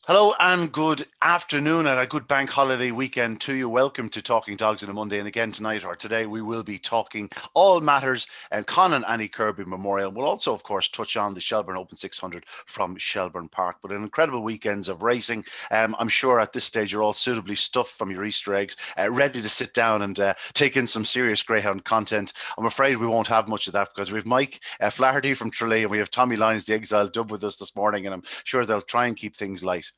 Hello and good afternoon and a good bank holiday weekend to you. Welcome to Talking Dogs on a Monday. And again, tonight or today, we will be talking all matters and Con Annie Kirby Memorial. We'll also, of course, touch on the Shelbourne Open 600 from Shelbourne Park. But an incredible weekends of racing. I'm sure at this stage you're all suitably stuffed from your Easter eggs, ready to sit down and take in some serious Greyhound content. I'm afraid we won't have much of that because we have Mike Flaherty from Tralee and we have Tommy Lyons, the Exile Dub, with us this morning. And I'm sure they'll try and keep things light.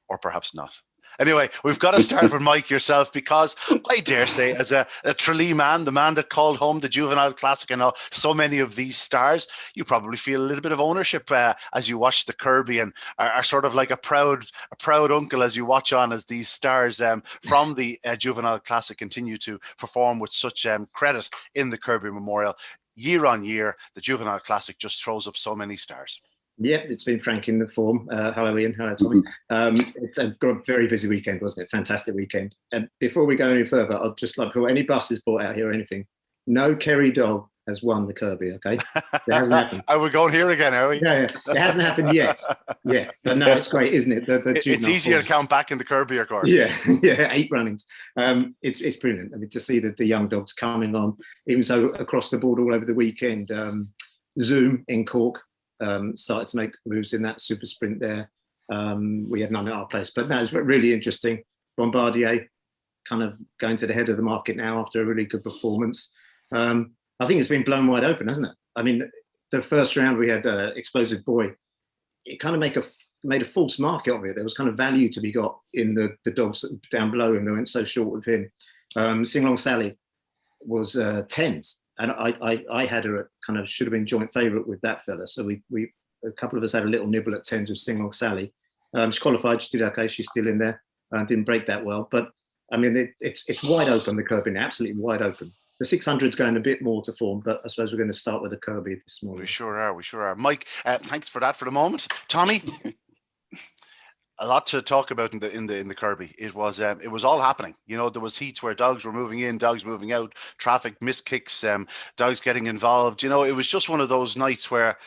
Or perhaps not. Anyway, we've got to start with Mike yourself because I dare say, as a Tralee man, the man that called home the Juvenile Classic and so many of these stars, you probably feel a little bit of ownership as you watch the Kirby and are sort of like a proud uncle as you watch on as these stars from the Juvenile Classic continue to perform with such credit in the Kirby Memorial. Year on year, the Juvenile Classic just throws up so many stars. Yeah, it's been frank in the form. Hello, Ian. Hello, Tommy. It's a very busy weekend, wasn't it? Fantastic weekend. And before we go any further, I'd just like, for any buses brought out here or anything, no Kerry dog has won the Kirby, okay? It hasn't happened. Are we going here again, are we? Yeah. It hasn't happened yet. Yeah, but no, it's great, isn't it? It's easier to count back in the Kirby, of course. Yeah, 8 runnings. It's brilliant. I mean, to see the young dogs coming on, even so across the board all over the weekend. Zoom in Cork. Started to make moves in that super sprint there. We had none at our place, but that was really interesting. 𝗘𝗶𝗿𝗆 kind of going to the head of the market now after a really good performance. I think it's been blown wide open, hasn't it? I mean, the first round we had Explosive Boy. It kind of made a false market of it. There was kind of value to be got in the dogs down below him. They went so short with him. Sing Long Sally was 10s. And I had her kind of should have been joint favourite with that fella. So we a couple of us had a little nibble at 10s with Sing Long Sally. She qualified, she did okay, she's still in there. Didn't break that well. But I mean, it's wide open, the Kirby now, absolutely wide open. The 600's going a bit more to form, but I suppose we're going to start with the Kirby this morning. We sure are. Mike, thanks for that for the moment. Tommy? A lot to talk about in the Kirby. It was all happening. You know, there was heats where dogs were moving in, dogs moving out, traffic, missed kicks, dogs getting involved. You know, it was just one of those nights where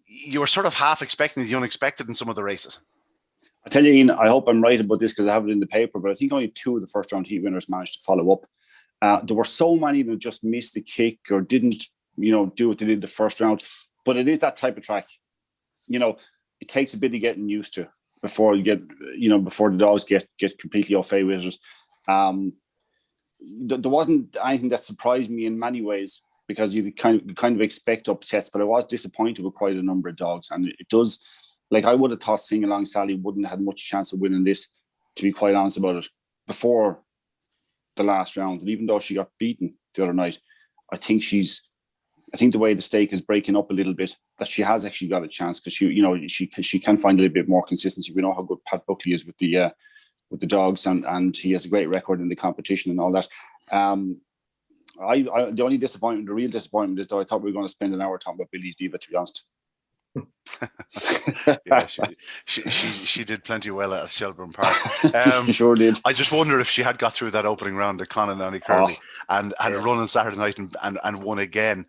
you were sort of half expecting the unexpected in some of the races. I tell you, Ian, I hope I'm right about this because I have it in the paper, but I think only 2 of the first round heat winners managed to follow up. There were so many that just missed the kick or didn't, do what they did the first round. But it is that type of track. You know, it takes a bit of getting used to before you get, before the dogs get completely au fait with it. There wasn't anything that surprised me in many ways because you kind of expect upsets, but I was disappointed with quite a number of dogs. And it does, like I would have thought Sing Along Sally wouldn't have had much chance of winning this, to be quite honest about it, before the last round. And even though she got beaten the other night, I think the way the stake is breaking up a little bit, that she has actually got a chance because she can find a little bit more consistency. We know how good Pat Buckley is with the dogs, and he has a great record in the competition and all that. The only disappointment, the real disappointment, is that I thought we were going to spend an hour talking about Billy's Diva, to be honest. Yeah, she did plenty well at Shelbourne Park. She sure did. I just wonder if she had got through that opening round at Con Annie Kirby and had run on Saturday night and won again.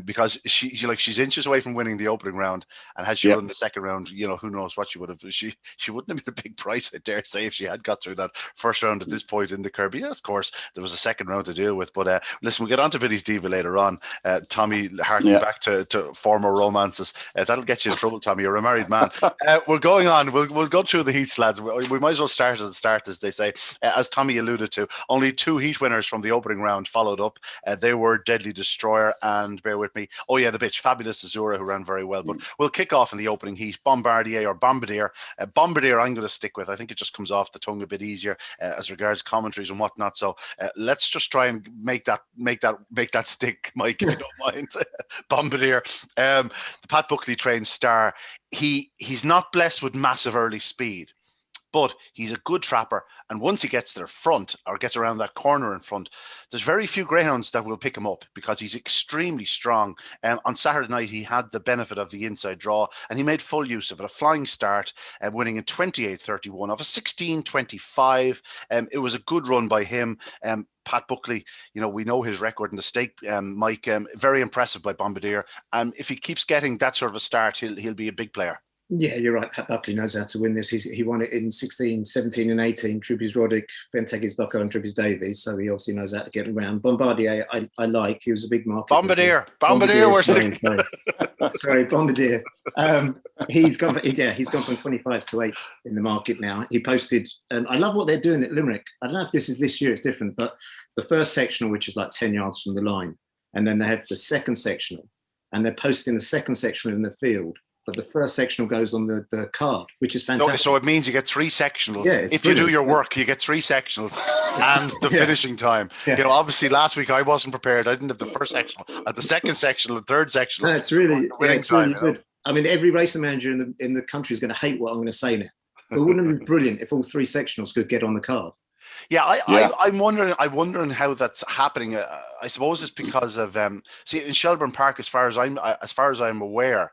Because she's inches away from winning the opening round, and had she won the second round, who knows what she would have. She wouldn't have been a big price, I dare say, if she had got through that first round at this point in the Kirby. Yes, of course, there was a second round to deal with. But listen, we'll get on to Billy's Diva later on. Tommy, harking back to former romances. That'll get you in trouble, Tommy. You're a married man. We're going on. We'll go through the heats, lads. We might as well start at the start, as they say. As Tommy alluded to, only 2 heat winners from the opening round followed up. They were Deadly Destroyer and, bear with me, the bitch, Fabulous Azura, who ran very well. But we'll kick off in the opening heat. Bombardier or Bombardier. Bombardier I'm going to stick with. I think it just comes off the tongue a bit easier as regards commentaries and whatnot. So let's just try and make that stick, Mike, if you don't mind. Bombardier. The Pat Buckley trained star. He's not blessed with massive early speed, but he's a good trapper. And once he gets to the front or gets around that corner in front, there's very few greyhounds that will pick him up because he's extremely strong. On Saturday night, he had the benefit of the inside draw and he made full use of it. A flying start, winning in 28.31 of a 16.25. It was a good run by him. Pat Buckley, we know his record in the stake, Mike, very impressive by Bombardier. And if he keeps getting that sort of a start, he'll be a big player. Yeah, you're right. Pat Buckley knows how to win this. He won it in 16, 17 and 18. 𝗘𝗽𝗿𝗯𝘆, 𝗫𝗫𝗍𝒑𝒂 and 𝗘𝗽𝗍𝒍. So he obviously knows how to get around. Bombardier, I like. He was a big market. Bombardier, we're sticking. Sorry, Bombardier. He's gone from 25s to 8s in the market now. He posted, I love what they're doing at Limerick. I don't know if this is this year, it's different, but the first sectional, which is like 10 yards from the line, and then they have the second sectional, and they're posting the second sectional in the field. But the first sectional goes on the card, which is fantastic. So it means you get 3 sectionals. Yeah, if you do your work, you get 3 sectionals and the finishing time. Yeah. You know, obviously last week I wasn't prepared. I didn't have the first sectional. At the second sectional, the third sectional. No, it's really time, good. I mean, every racing manager in the country is going to hate what I'm going to say now. But wouldn't it be brilliant if all 3 sectionals could get on the card? Yeah, I'm wondering how that's happening. I suppose it's because of see in Shelbourne Park, as far as I'm aware.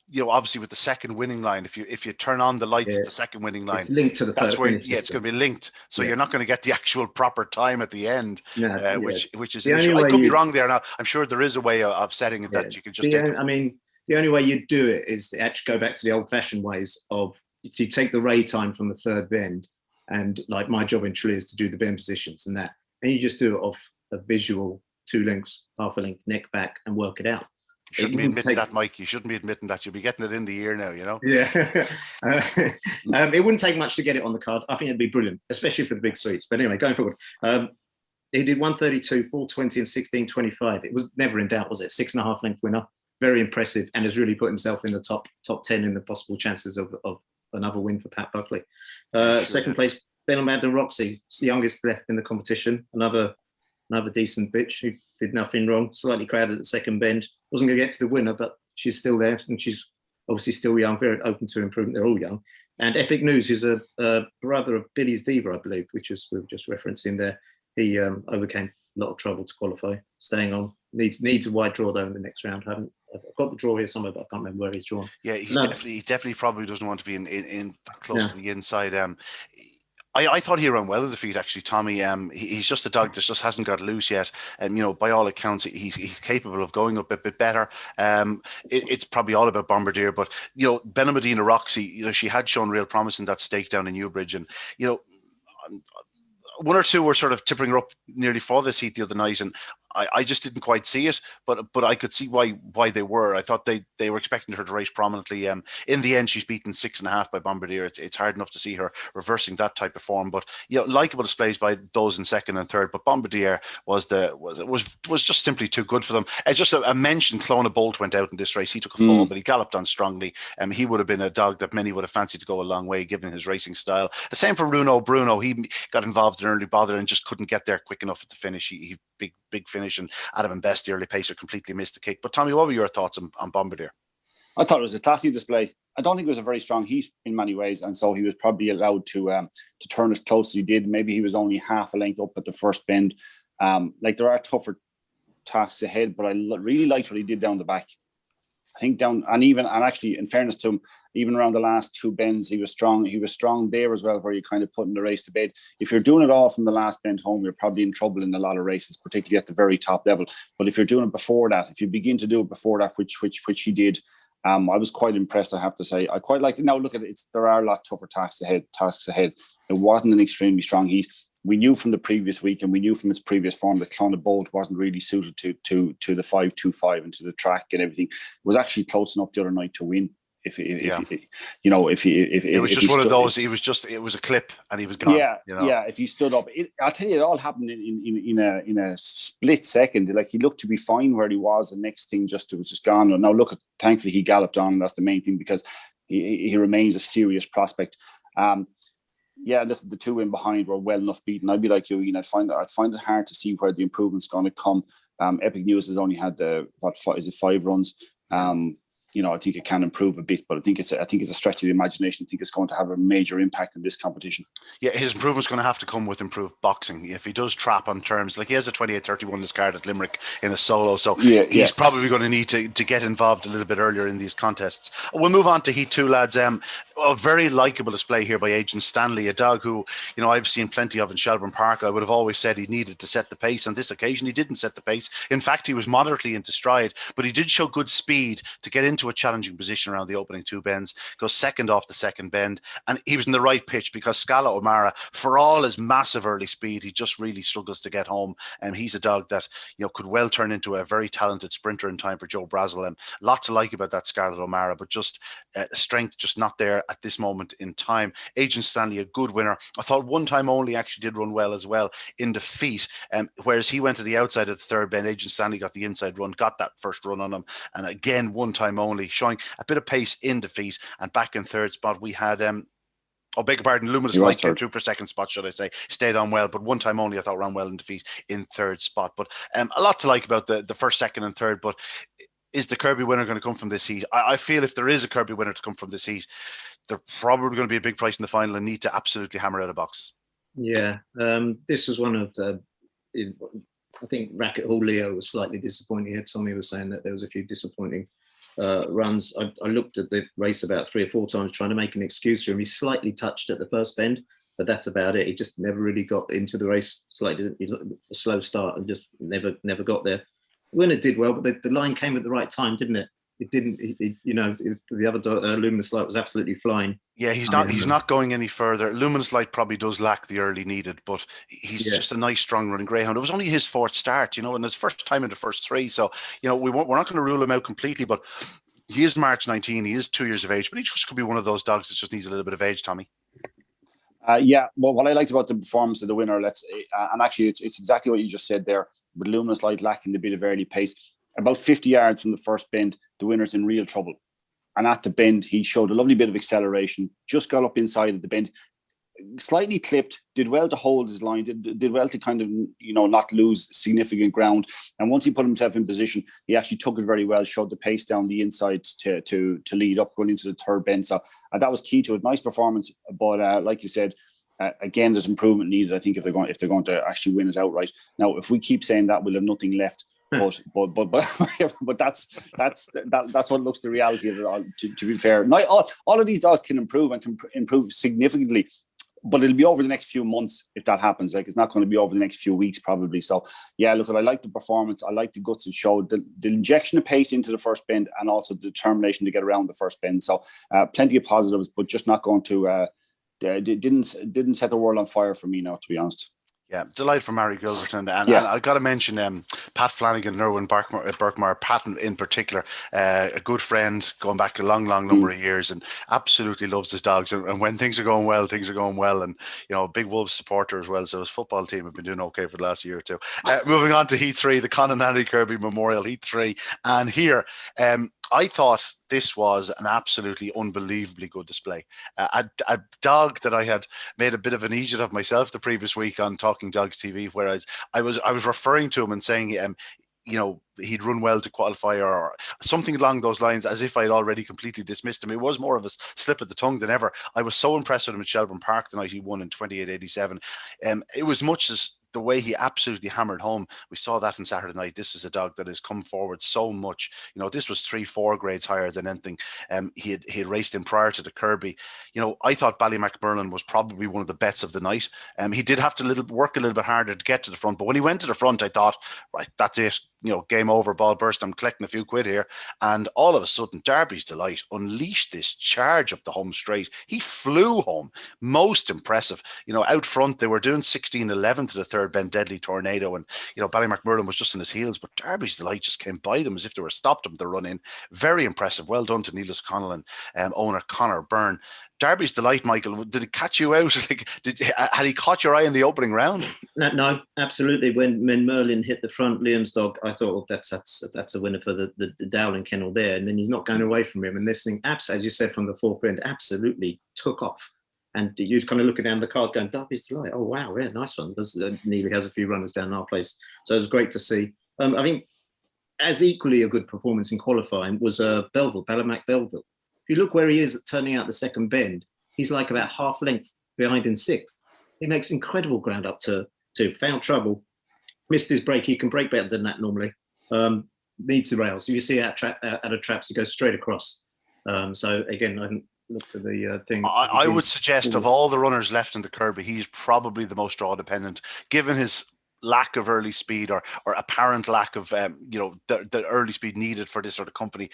You know, obviously with the second winning line, if you turn on the lights at the second winning line, it's linked to the that's first where finish it's going to be linked. So you're not going to get the actual proper time at the end, which is the an issue. only I could be way wrong there. Now I'm sure there is a way of setting it that you can just. I mean, the only way you do it is to actually go back to the old-fashioned ways of you take the ray time from the third bend, and like my job in Tralee is to do the bend positions and you just do it off a visual 2 lengths, half a length, neck back, and work it out. You shouldn't be admitting that, Mike. You shouldn't be admitting that. You'll be getting it in the ear now, you know? Yeah. It wouldn't take much to get it on the card. I think it'd be brilliant, especially for the big streets. But anyway, going forward. He did 132, 420 and 16.25. It was never in doubt, was it? 6.5 length winner. Very impressive, and has really put himself in the top 10 in the possible chances of another win for Pat Buckley. Second place, 𝗫𝗫𝗍𝗶𝗍. It's the youngest left in the competition. Another decent bitch who did nothing wrong. Slightly crowded at the second bend. Wasn't going to get to the winner, but she's still there, and she's obviously still young, very open to improvement. They're all young. And Epic News, who's a brother of 𝗫𝗫𝗍𝗶𝗍, I believe, which is we were just referencing there. He overcame a lot of trouble to qualify, staying on. Needs a wide draw though in the next round. I've got the draw here somewhere, but I can't remember where he's drawn. Yeah, he definitely probably doesn't want to be in that close to the inside. I thought he ran well in the feet, actually, Tommy. He's just a dog that just hasn't got loose yet. You know, by all accounts, he's capable of going up a bit better. It's probably all about Bombardier, but you know, 𝗫𝗫𝗍𝗶𝗍, you know, she had shown real promise in that stake down in Newbridge, and you know, 1 or 2 were sort of tipping her up nearly for this heat the other night, and I just didn't quite see it, but I could see why they were. I thought they were expecting her to race prominently. In the end, she's beaten 6.5 by Bombardier. It's hard enough to see her reversing that type of form, but you know, likable displays by those in second and third. But Bombardier was just simply too good for them. It's just a mention. 𝗘𝗽𝗶𝗍𝗶 went out in this race. He took a fall, but he galloped on strongly. He would have been a dog that many would have fancied to go a long way, given his racing style. The same for Bruno. He got involved in early bother and just couldn't get there quick enough at the finish. He big finish, and Adam and Best, the early pacer, completely missed the kick. But Tommy, what were your thoughts on Bombardier? I thought it was a classy display. I don't think it was a very strong heat in many ways, and so he was probably allowed to turn as close as he did. Maybe he was only half a length up at the first bend. Like there are tougher tasks ahead, but I really liked what he did down the back. I think actually, in fairness to him, even around the last 2 bends, he was strong. He was strong there as well, where you're kind of putting the race to bed. If you're doing it all from the last bend home, you're probably in trouble in a lot of races, particularly at the very top level. But if you're doing it before that, if you begin to do it before that, which he did, I was quite impressed, I have to say. I quite liked it. Now look at it; there are a lot tougher tasks ahead. It wasn't an extremely strong heat. We knew from the previous week, and we knew from its previous form that 𝗘𝗽𝗶𝗍𝗶 wasn't really suited to the 5.25 and to the track and everything. It was actually close enough the other night to win. It was just one of those. It was a clip, and he was gone. Yeah, you know? Yeah. If he stood up, I'll tell you, it all happened in a split second. Like he looked to be fine where he was. The next thing it was just gone. And now look, thankfully he galloped on. That's the main thing, because he remains a serious prospect. Look, the 2 in behind were well enough beaten. I'd be like you, I'd find it hard to see where the improvement's going to come. Epic News has only had 5 runs. I think it can improve a bit, but I think it's a stretch of the imagination. I think it's going to have a major impact in this competition. Yeah, his improvement's going to have to come with improved boxing. If he does trap on terms, like he has a 28-31 discard at Limerick in a solo, so he's probably going to need to get involved a little bit earlier in these contests. We'll move on to Heat 2, lads. A very likeable display here by Agent Stanley, a dog who, I've seen plenty of in Shelbourne Park. I would have always said he needed to set the pace. On this occasion, he didn't set the pace. In fact, he was moderately into stride, but he did show good speed to get into into a challenging position around the opening 2 bends, goes second off the second bend, and he was in the right pitch because 𝗘𝗽𝗶𝗀𝗆, for all his massive early speed, he just really struggles to get home. And he's a dog that, you know, could well turn into a very talented sprinter in time for 𝗘𝗽𝗶𝗀𝗆. Lot to like about that 𝗘𝗽𝗶𝗀𝗆, but just strength just not there at this moment in time. Agent Stanley, a good winner. I thought one time only actually did run well as well in defeat, whereas he went to the outside of the third bend. Agent Stanley got the inside run, got that first run on him, and again one time only, showing a bit of pace in defeat. And back in third spot we had beg your pardon, Luminous Light came through for second spot, should I say. Stayed on well, but one time only I thought ran well in defeat in third spot. But a lot to like about the first, second and third. But is the Kirby winner going to come from this heat? I feel if there is a Kirby winner to come from this heat, they're probably going to be a big price in the final and need to absolutely hammer out of box. Yeah, this was one of the, I think Racket Hall Leo was slightly disappointing here. Tommy was saying that there was a few disappointing runs. I looked at the race about 3 or 4 times trying to make an excuse for him. He slightly touched at the first bend, but that's about it. He just never really got into the race. Slightly a slow start and just never got there. Winner did well, but the line came at the right time, didn't it? It didn't. The other Luminous Light was absolutely flying. Yeah, he's not going any further. Luminous Light probably does lack the early needed, but he's just a nice, strong running greyhound. It was only his 4th start, and his first time in the first 3. So, we're not going to rule him out completely, but he is March 19. He is 2 years of age, but he just could be one of those dogs that just needs a little bit of age, Tommy. Yeah, well, what I liked about the performance of the winner, and actually it's exactly what you just said there, with Luminous Light lacking a bit of early pace. About 50 yards from the first bend, the winner's in real trouble. And at the bend, he showed a lovely bit of acceleration, just got up inside of the bend, slightly clipped, did well to hold his line, did well to kind of, not lose significant ground. And once he put himself in position, he actually took it very well, showed the pace down the inside to lead up going into the third bend. So that was key to it. Nice performance. But like you said, again, there's improvement needed, I think, if they're going to actually win it outright. Now, if we keep saying that, we'll have nothing left. But that's what looks the reality of it all, to be fair. Now, all of these dogs can improve and can improve significantly, but it'll be over the next few months if that happens. Like, it's not going to be over the next few weeks probably. So yeah, look, I like the performance. I like the guts it showed, the injection of pace into the first bend, and also the determination to get around the first bend. So plenty of positives, but just not going to didn't set the world on fire for me now, to be honest. Yeah, delight for Mary Gilbert, and I got to mention Pat Flanagan and Erwin Birkmeyer, Pat in particular, a good friend going back a long number of years, and absolutely loves his dogs. And when things are going well, things are going well. And a big Wolves supporter as well, so his football team have been doing okay for the last year or two. Moving on to Heat 3, the Con Annie Kirby Memorial Heat 3, and here I thought this was an absolutely unbelievably good display. A dog that I had made a bit of an idiot of myself the previous week on Talking Dogs TV, whereas I was referring to him and saying, he'd run well to qualify or something along those lines, as if I'd already completely dismissed him. It was more of a slip of the tongue than ever. I was so impressed with him at Shelbourne Park the night he won in 28.87. It was much as the way he absolutely hammered home. We saw that on Saturday night. This is a dog that has come forward so much. This was 3-4 grades higher than anything he had raced in prior to the Kirby. I thought 𝗏𝗏𝗏𝗏 was probably one of the bets of the night. He did have to work a little bit harder to get to the front, but when he went to the front, I thought, right, that's it. Game over, ball burst. I'm collecting a few quid here. And all of a sudden, Derby's Delight unleashed this charge up the home straight. He flew home. Most impressive. Out front, they were doing 16-11 to the third bend, Deadly Tornado. And, 𝗏𝗏𝗏𝗏𝗏 was just in his heels, but Derby's Delight just came by them as if they were stopped him to run in. Very impressive. Well done to Neelis Connell and owner Conor Byrne. Derby's Delight, Michael, did it catch you out? Had he caught your eye in the opening round? No, absolutely. When Merlin hit the front, Liam's dog, I thought, that's a winner for the Dowling kennel there. And then he's not going away from him. And this thing, as you said, from the fourth end, absolutely took off. And you'd kind of looking down the card going, Derby's Delight. Oh, wow, yeah, nice one. Neely has a few runners down our place. So it was great to see. I think as equally a good performance in qualifying was Ballymac Belleville. If you look where he is turning out the second bend, he's like about half length behind in 6th. He makes incredible ground up to found trouble, missed his break. He can break better than that normally. Needs the rails. If you see out of traps, he goes straight across. So again, I haven't looked at the thing. I would suggest of all the runners left in the Kirby, he's probably the most draw dependent, given his lack of early speed or apparent lack of the early speed needed for this sort of company.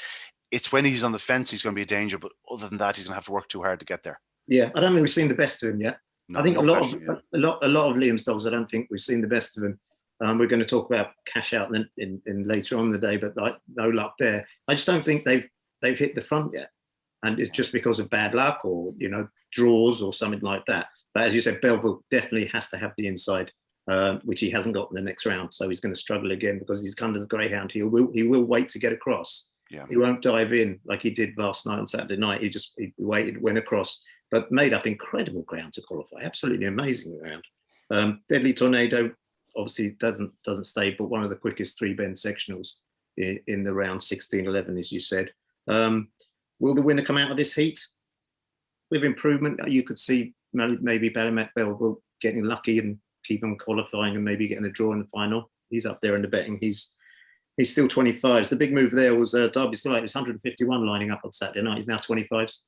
it's when he's on the fence he's going to be a danger. But other than that, he's going to have to work too hard to get there. Yeah, I don't think we've seen the best of him yet. No, I think no a lot question, of Liam's dogs, I don't think we've seen the best of him. We're going to talk about cash out in later on in the day, but like, no luck there. I just don't think they've hit the front yet, and it's just because of bad luck or draws or something like that. But as you said, Belleville definitely has to have the inside, which he hasn't got in the next round, so he's going to struggle again because he's kind of the greyhound. He will wait to get across. Yeah. He won't dive in like he did last night on Saturday night. He waited, went across, but made up incredible ground to qualify. Absolutely amazing ground. Deadly Tornado obviously doesn't stay, but one of the quickest 3-bend sectionals in the round 16-11, as you said. Will the winner come out of this heat with improvement? You could see maybe Ballymac Belleville getting lucky and keep on qualifying and maybe getting a draw in the final. He's up there in the betting. He's still 25s. The big move there was Derby's Delight. It was 151 lining up on Saturday night. He's now 25s.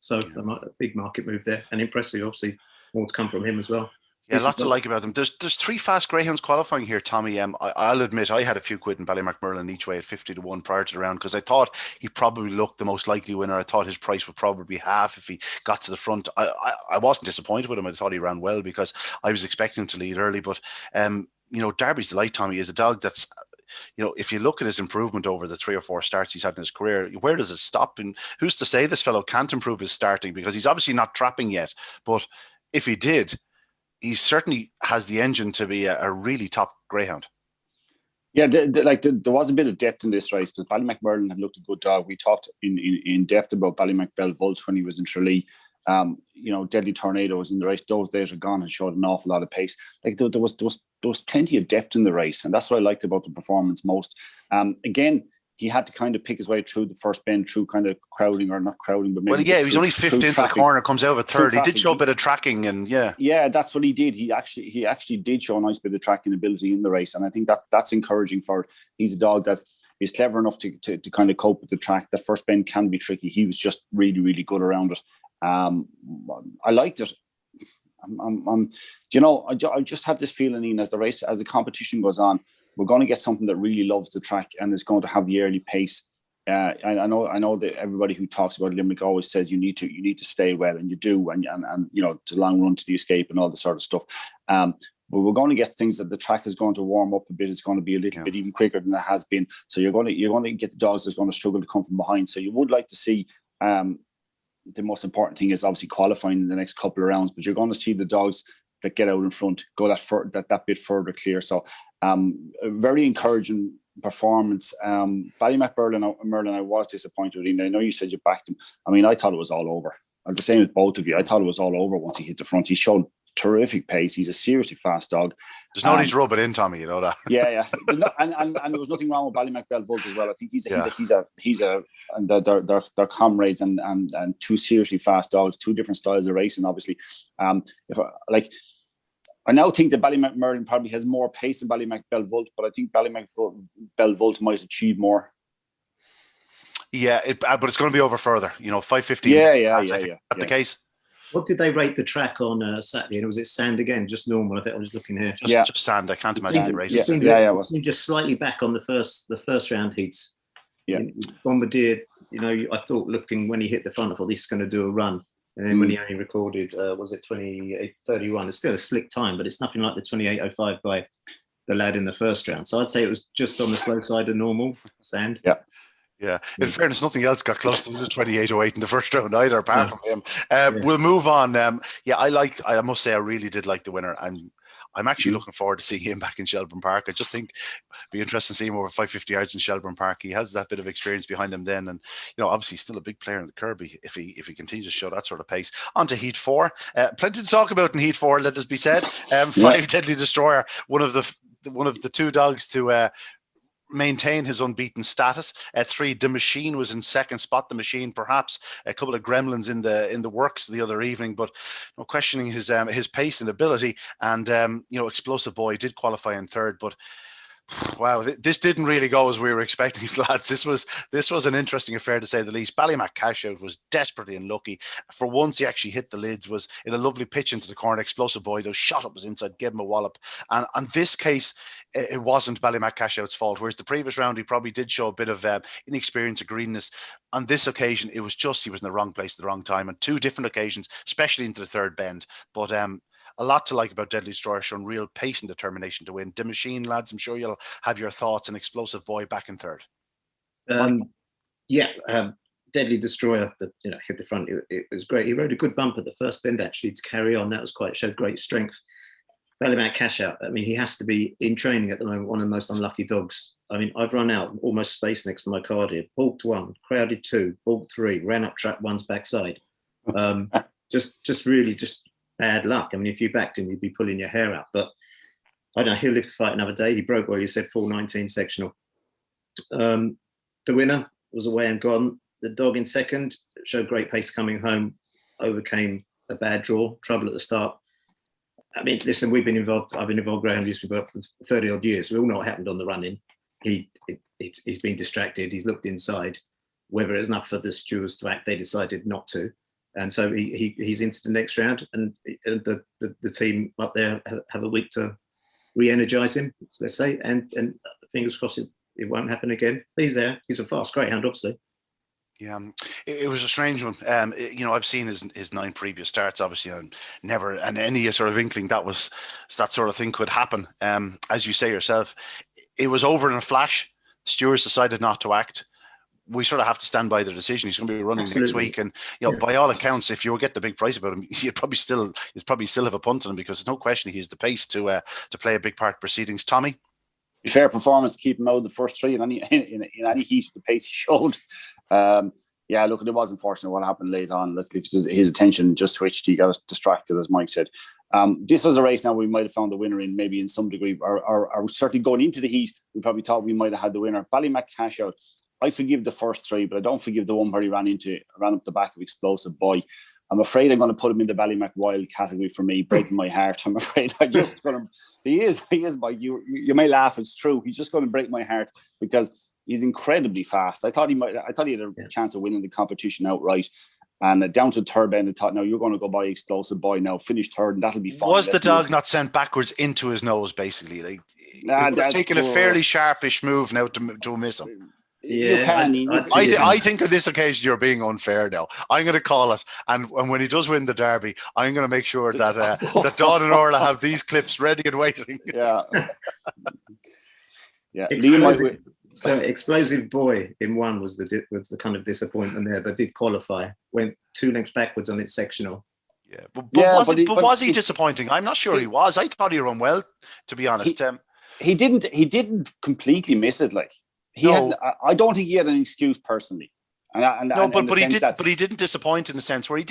So a big market move there, and impressive. Obviously, more to come from him as well. Yeah, lots to like about them. There's 3 fast greyhounds qualifying here, Tommy. I'll admit I had a few quid in Ballymacmurlin each way at 50-1 prior to the round because I thought he probably looked the most likely winner. I thought his price would probably be half if he got to the front. I wasn't disappointed with him. I thought he ran well because I was expecting him to lead early. But Derby's Delight, Tommy, is a dog that's, if you look at his improvement over the 3 or 4 starts he's had in his career, where does it stop? And who's to say this fellow can't improve his starting? Because he's obviously not trapping yet. But if he did, he certainly has the engine to be a really top greyhound. Yeah, there was a bit of depth in this race, because Ballymacmurlin had looked a good dog. We talked in depth about Ballymac Belleville when he was in Tralee. Deadly Tornado was in the race. Those days are gone and showed an awful lot of pace. There was plenty of depth in the race, and that's what I liked about the performance most. Again, he had to kind of pick his way through the first bend, through kind of crowding, or not crowding, but maybe. Well, he was only 5th into the corner, comes out of a third. He did show a bit of tracking, and yeah, that's what he did. He actually did show a nice bit of tracking ability in the race, and I think that's encouraging for. He's a dog that is clever enough to kind of cope with the track. The first bend can be tricky. He was just really, really good around it. I liked it. I just have this feeling, Ian, as the competition goes on, we're going to get something that really loves the track and is going to have the early pace. I know that everybody who talks about Limerick always says you need to stay well, and you do, and it's a long run to the escape and all this sort of stuff. But we're going to get things that the track is going to warm up a bit. It's going to be a little bit even quicker than it has been. So you're going to get the dogs that's going to struggle to come from behind. So you would like to see. The most important thing is obviously qualifying in the next couple of rounds, but you're going to see the dogs that get out in front go that bit further clear. So a very encouraging performance. Ballymacmurlin, I was disappointed with him. I know you said you backed him. I mean, I thought it was all over. I'm the same with both of you. I thought it was all over once he hit the front. He showed terrific pace. He's a seriously fast dog. There's no need to rub it in, Tommy. You know that. Yeah. And there was nothing wrong with Ballymac Belleville as well. I think he's and they're comrades and 2 seriously fast dogs, 2 different styles of racing. Obviously, I now think that Ballymacmurlin probably has more pace than Ballymac Belleville, but I think Ballymac Belleville might achieve more. Yeah, but it's going to be over further. 5:15. Yeah. That's the case. What did they rate the track on Saturday? And was it sand again? Just normal? I think I was looking here. Just sand. I can't imagine the race. It seemed just slightly back on the first round heats. Yeah. Bombardier, I thought looking when he hit the front, I thought this is going to do a run. And then when he only recorded, was it 28:31? It's still a slick time, but it's nothing like the 28:05 by the lad in the first round. So I'd say it was just on the slow side of normal sand. Yeah. Yeah, in fairness, nothing else got close to the 28:08 in the first round either, apart from him. We'll move on. I must say, I really did like the winner, and I'm actually looking forward to seeing him back in Shelbourne Park. I just think it'd be interesting to see him over 550 yards in Shelbourne Park. He has that bit of experience behind him then, and obviously he's still a big player in the Kirby if he continues to show that sort of pace. On to Heat 4. Plenty to talk about in Heat 4, let it be said. 5 Deadly Destroyer, one of the 2 dogs to maintain his unbeaten status. 3, The Machine was in second spot. The Machine, perhaps a couple of gremlins in the works the other evening, but no questioning his pace and ability. And Explosive Boy did qualify in third, but Wow, this didn't really go as we were expecting, lads. This was an interesting affair to say the least. 𝗏𝗏𝗏𝗏𝗏 was desperately unlucky. For once, he actually hit the lids. Was in a lovely pitch into the corner. 𝗘𝗽𝗶𝗀𝗆, shot up was inside, gave him a wallop. And on this case, it wasn't 𝗏𝗏𝗏𝗏𝗏's fault. Whereas the previous round, he probably did show a bit of inexperience or greenness. On this occasion, it was just he was in the wrong place at the wrong time on two different occasions, especially into the third bend. But a lot to like about Deadly Destroyer, showing real pace and determination to win. The Machine, lads, I'm sure you'll have your thoughts. An explosive boy back in third. Deadly Destroyer that hit the front. It was great. He rode a good bump at the first bend actually to carry on. That was showed great strength. 𝗏𝗏𝗏𝗏𝗏, I mean, he has to be in training at the moment. One of the most unlucky dogs. I mean, I've run out almost space next to my card here. Balked 1, crowded 2, balked 3, ran up trap 1's backside. Just really bad luck. I mean, if you backed him, you'd be pulling your hair out. But I don't know, he'll live to fight another day. He broke, well, you said 4:19 sectional. The winner was away and gone. The dog in second showed great pace coming home, overcame a bad draw, trouble at the start. I mean, listen, I've been involved greyhound racing for 30 odd years. We all know what happened on the run-in. He's been distracted. He's looked inside. Whether it's enough for the stewards to act, they decided not to. And so he's into the next round, and the team up there have a week to re-energize him, let's say, and fingers crossed it won't happen again. He's there. He's a fast greyhound, obviously. Yeah, it was a strange one. I've seen his 9 previous starts, obviously, and never and any sort of inkling that sort of thing could happen. As you say yourself, it was over in a flash. Stewards decided not to act. We sort of have to stand by the decision. He's going to be running next week, and by all accounts, if you would get the big price about him, you'd probably still have a punt on him, because there's no question he has the pace to play a big part in proceedings. Tommy? Fair performance to keep him out of the first 3 in any heat of the pace he showed. Look, it was unfortunate what happened late on. Look, his attention just switched. He got distracted, as Mike said. This was a race now we might have found the winner in some degree, or certainly going into the heat, we probably thought we might have had the winner. 𝗏𝗏𝗏𝗏𝗏, I forgive the first 3, but I don't forgive the one where he ran up the back of Explosive Boy. I'm afraid I'm going to put him in the 𝗏𝗏𝗏𝗏𝗏 category for me, breaking my heart. I'm afraid he is, Mike. You may laugh, it's true. He's just going to break my heart because he's incredibly fast. I thought he had a chance of winning the competition outright. And down to third bend, I thought, no, you're going to go by Explosive Boy now, finish third, and that'll be fine. Was the dog not sent backwards into his nose, basically? Taking a fairly sharpish move now to miss him. Yeah, I think on this occasion you're being unfair now. I'm going to call it, and when he does win the Derby, I'm going to make sure that that Dawn and Orla have these clips ready and waiting. Yeah. Explosive Boy in 1 was the kind of disappointment there, but did qualify. Went 2 lengths backwards on its sectional. Yeah, but was he disappointing? I'm not sure he was. I thought he ran well, to be honest. He didn't completely miss it. Like I don't think he had an excuse personally. But he didn't disappoint in the sense where he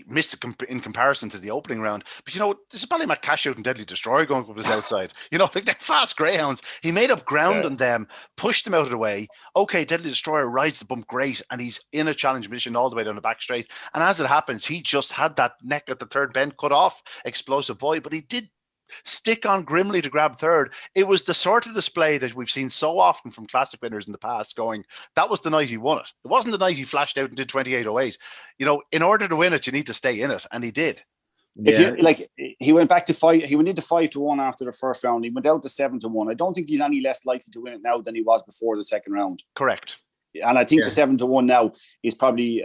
missed it in comparison to the opening round. But there's a 𝗏𝗏𝗏𝗏𝗏 and Deadly Destroyer going up his outside. Like they're fast greyhounds. He made up ground on them, pushed them out of the way. Okay, Deadly Destroyer rides the bump great, and he's in a challenge position all the way down the back straight. And as it happens, he just had that neck at the third bend cut off Explosive Boy, but he did stick on grimly to grab third. It was the sort of display that we've seen so often from classic winners in the past, going, that was the night he won it. It wasn't the night he flashed out and did 28:08. In order to win it, you need to stay in it, and he did. He went back to 5. He went into 5-1 after the first round. He went out to 7-1. I don't think he's any less likely to win it now than he was before the second round. Correct. And I think the 7-1 now is probably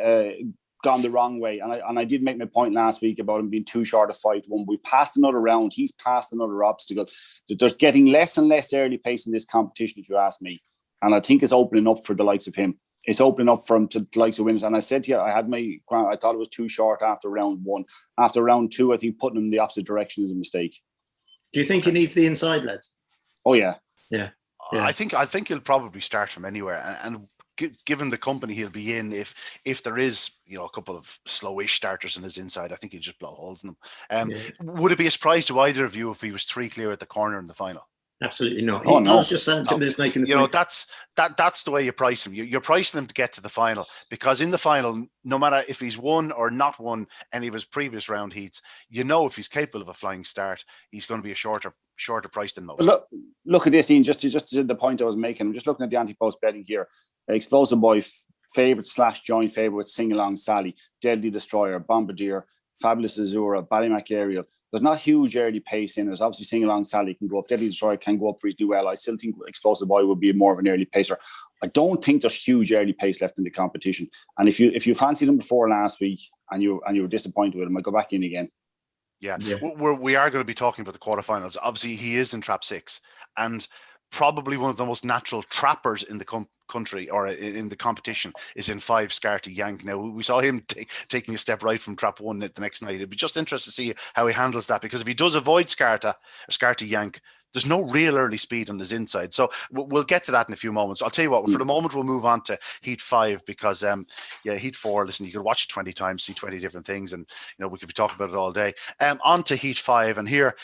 gone the wrong way. And I did make my point last week about him being too short of 5-1. We've passed another round. He's passed another obstacle. There's getting less and less early pace in this competition, if you ask me. And I think it's opening up for the likes of him. It's opening up to the likes of winners. And I said to you, I thought it was too short after round 1. After round 2, I think putting him in the opposite direction is a mistake. Do you think he needs the inside, lads? Oh, yeah. Yeah. I think he'll probably start from anywhere. And given the company he'll be in, if there is a couple of slowish starters in his inside, I think he'll just blow holes in them. Would it be a surprise to either of you if he was 3 clear at the corner in the final? Absolutely not. No. I was just making the point. That's the way you price him. You're pricing him to get to the final, because in the final, no matter if he's won or not won any of his previous round heats, if he's capable of a flying start, he's going to be a shorter shorter price than most. But look at this, Ian. Just to the point I was making. I'm just looking at the anti-post betting here. Explosive Boy, favourite / joint favourite with Sing Along Sally, Deadly Destroyer, Bombardier, Fabulous 𝗬𝗎, Ballymac Aerial. There's not huge early pace in. There's obviously Sing Along Sally can go up. Deadly Destroyer can go up reasonably well. I still think Explosive Boy would be more of an early pacer. I don't think there's huge early pace left in the competition. And if you fancied them before last week and you were disappointed with them, I'd go back in again. Yeah. We are going to be talking about the quarterfinals. Obviously, he is in Trap 6 and probably one of the most natural trappers in the country or in the competition is in 5 𝗬𝗏𝗀. Now, we saw him taking a step right from Trap 1 the next night. It'd be just interesting to see how he handles that, because if he does avoid 𝗬𝗏𝗀𝗀, there's no real early speed on his inside. So we'll get to that in a few moments. I'll tell you what, for the moment, we'll move on to Heat 5 because, Heat 4, listen, you could watch it 20 times, see 20 different things, and, we could be talking about it all day. On to Heat 5, and here,